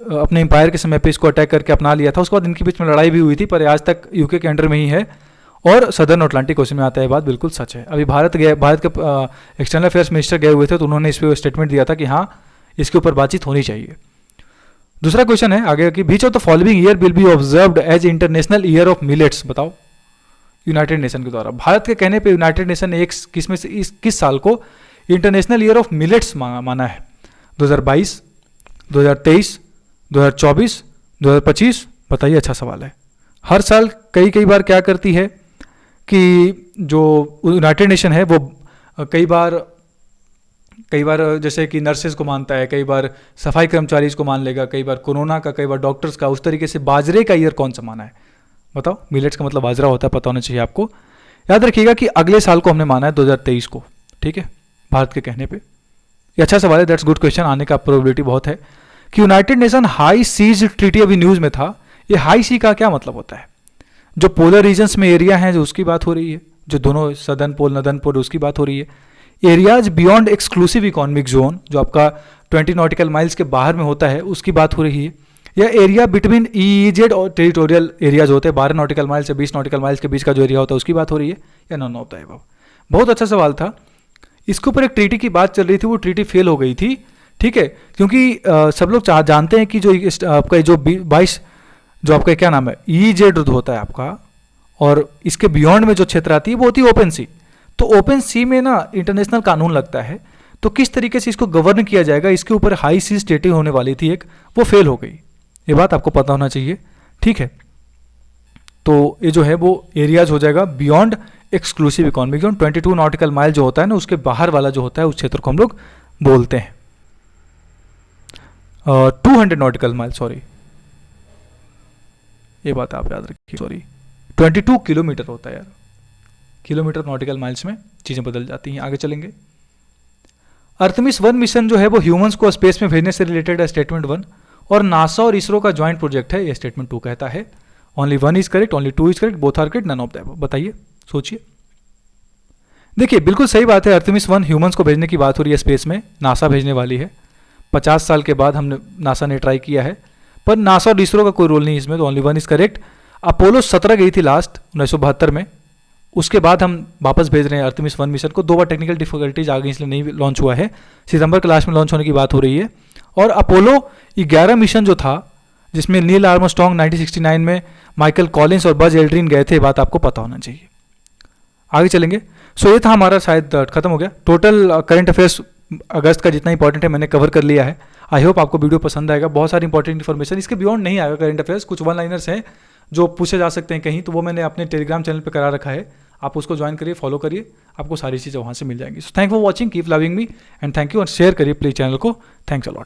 अपने एम्पायर के समय पे इसको अटैक करके अपना लिया था। उसके बाद इनके बीच में लड़ाई भी हुई थी, पर आज तक यूके के अंडर में ही है और सदर्न अटलांटिक ओशन में आता है। बात बिल्कुल सच है। अभी भारत के एक्सटर्नल अफेयर्स मिनिस्टर गए हुए थे, तो उन्होंने इस पर स्टेटमेंट दिया था कि हाँ इसके ऊपर बातचीत होनी चाहिए। दूसरा क्वेश्चन है आगे कि which of the following year will be observed as international year of millets. बताओ। यूनाइटेड नेशन के द्वारा, भारत के कहने पे यूनाइटेड नेशन ने एक किस साल को इंटरनेशनल ईयर ऑफ मिलेट्स माना है? 2022, 2023, 2024, 2025? बताइए, अच्छा सवाल है। हर साल कई बार क्या करती है कि जो यूनाइटेड नेशन है वो कई बार जैसे कि नर्सेज को मानता है, कई बार सफाई कर्मचारी को मान लेगा, कई बार कोरोना का, कई बार डॉक्टर्स का। उस तरीके से बाजरे का ईयर कौन सा माना है? बताओ। मिलेट्स का मतलब बाजरा होता है, पता होना चाहिए आपको। याद रखिएगा कि अगले साल को हमने माना है 2023 को, ठीक है, भारत के कहने पे। ये अच्छा सवाल है, दैट्स गुड क्वेश्चन, आने का प्रोबेबिलिटी बहुत है। कि United Nation high seas treaty अभी न्यूज में था। ये हाई सी का क्या मतलब होता है? जो पोलर रीजन्स में एरिया हैं, जो उसकी बात हो रही है, जो दोनों सदर्न पोल नदर्न पोल, उसकी बात हो रही है। Areas beyond exclusive economic zone, जो आपका 20 नॉटिकल माइल्स के बाहर में होता है, उसकी बात हो रही है। या एरिया बिटवीन ईजेड और टेरिटोरियल एरियाज होते हैं, 12 नॉटिकल माइल से 20 नॉटिकल माइल्स के बीच का जो एरिया होता है, उसकी बात हो रही है, या नॉन होता है? बहुत अच्छा सवाल था। इसके ऊपर एक ट्रीटी की बात चल रही थी, वो ट्रीटी फेल हो गई थी, ठीक है, क्योंकि सब लोग जानते हैं कि जो आपका जो 22 जो आपका क्या नाम है ईजेड होता है आपका, और इसके बियॉन्ड में जो क्षेत्र आती है वो होती है ओपन सी। तो ओपन सी में ना इंटरनेशनल कानून लगता है, तो किस तरीके से इसको गवर्न किया जाएगा, इसके ऊपर हाई सीज ट्रीटी होने वाली थी एक, वो फेल हो गई। ये बात आपको पता होना चाहिए, ठीक है। तो ये जो है वो एरियाज हो जाएगा beyond exclusive economic zone. 22 nautical mile जो होता है ना, उसके बाहर वाला जो होता है उस क्षेत्र को हम लोग बोलते हैं 200 नॉटिकल माइल, सॉरी, ये बात आप याद रखिए, सॉरी 22 किलोमीटर होता है यार, किलोमीटर नॉटिकल माइल्स में चीज़ें बदल जाती हैं। आगे चलेंगे। अर्थमिस 1 मिशन जो है वो ह्यूमंस को स्पेस में भेजने से रिलेटेड है, स्टेटमेंट 1, और नासा और इसरो का ज्वाइंट प्रोजेक्ट है, ये स्टेटमेंट 2 कहता है। Only 1 is correct, only 2 is correct, both are correct, none of the above. बताइए, सोचिए। देखिए बिल्कुल सही बात है, अर्थमिस 1 ह्यूमंस को भेजने की बात हो रही है स्पेस में, नासा भेजने वाली है। 50 साल के बाद हमने नासा ने ट्राई किया है, पर नासा और इसरो का कोई रोल नहीं इसमें, तो ओनली 1 इज करेक्ट। अपोलो 17 गई थी लास्ट 1972 में, उसके बाद हम वापस भेज रहे हैं आर्टेमिस 1 मिशन को। 2 बार टेक्निकल डिफिकल्टीज आ गई इसलिए नहीं लॉन्च हुआ है। सितंबर के लास्ट में लॉन्च होने की बात हो रही है। और अपोलो 11 मिशन जो था, जिसमें नील आर्मस्ट्रॉन्ग 1969 में, माइकल कॉलिंस और बज एल्ड्रिन गए थे, बात आपको पता होना चाहिए। आगे चलेंगे। सो ये था हमारा, शायद खत्म हो गया टोटल करंट अफेयर्स अगस्त का जितना इंपॉर्टेंट है मैंने कवर कर लिया है। आई होप आपको वीडियो पसंद आएगा। बहुत सारी इंपॉर्टेंट इन्फॉर्मेशन, इसके बियॉन्ड नहीं आएगा करंट अफेयर्स। कुछ वन लाइनर्स हैं जो पूछे जा सकते हैं कहीं, तो वो मैंने अपने टेलीग्राम चैनल पे करा रखा है। आप उसको ज्वाइन करिए, फॉलो करिए, आपको सारी चीज़ें वहाँ से मिल जाएंगी। So thank for watching, keep loving me and thank you. और शेयर करिए प्लीज चैनल को। Thanks a lot.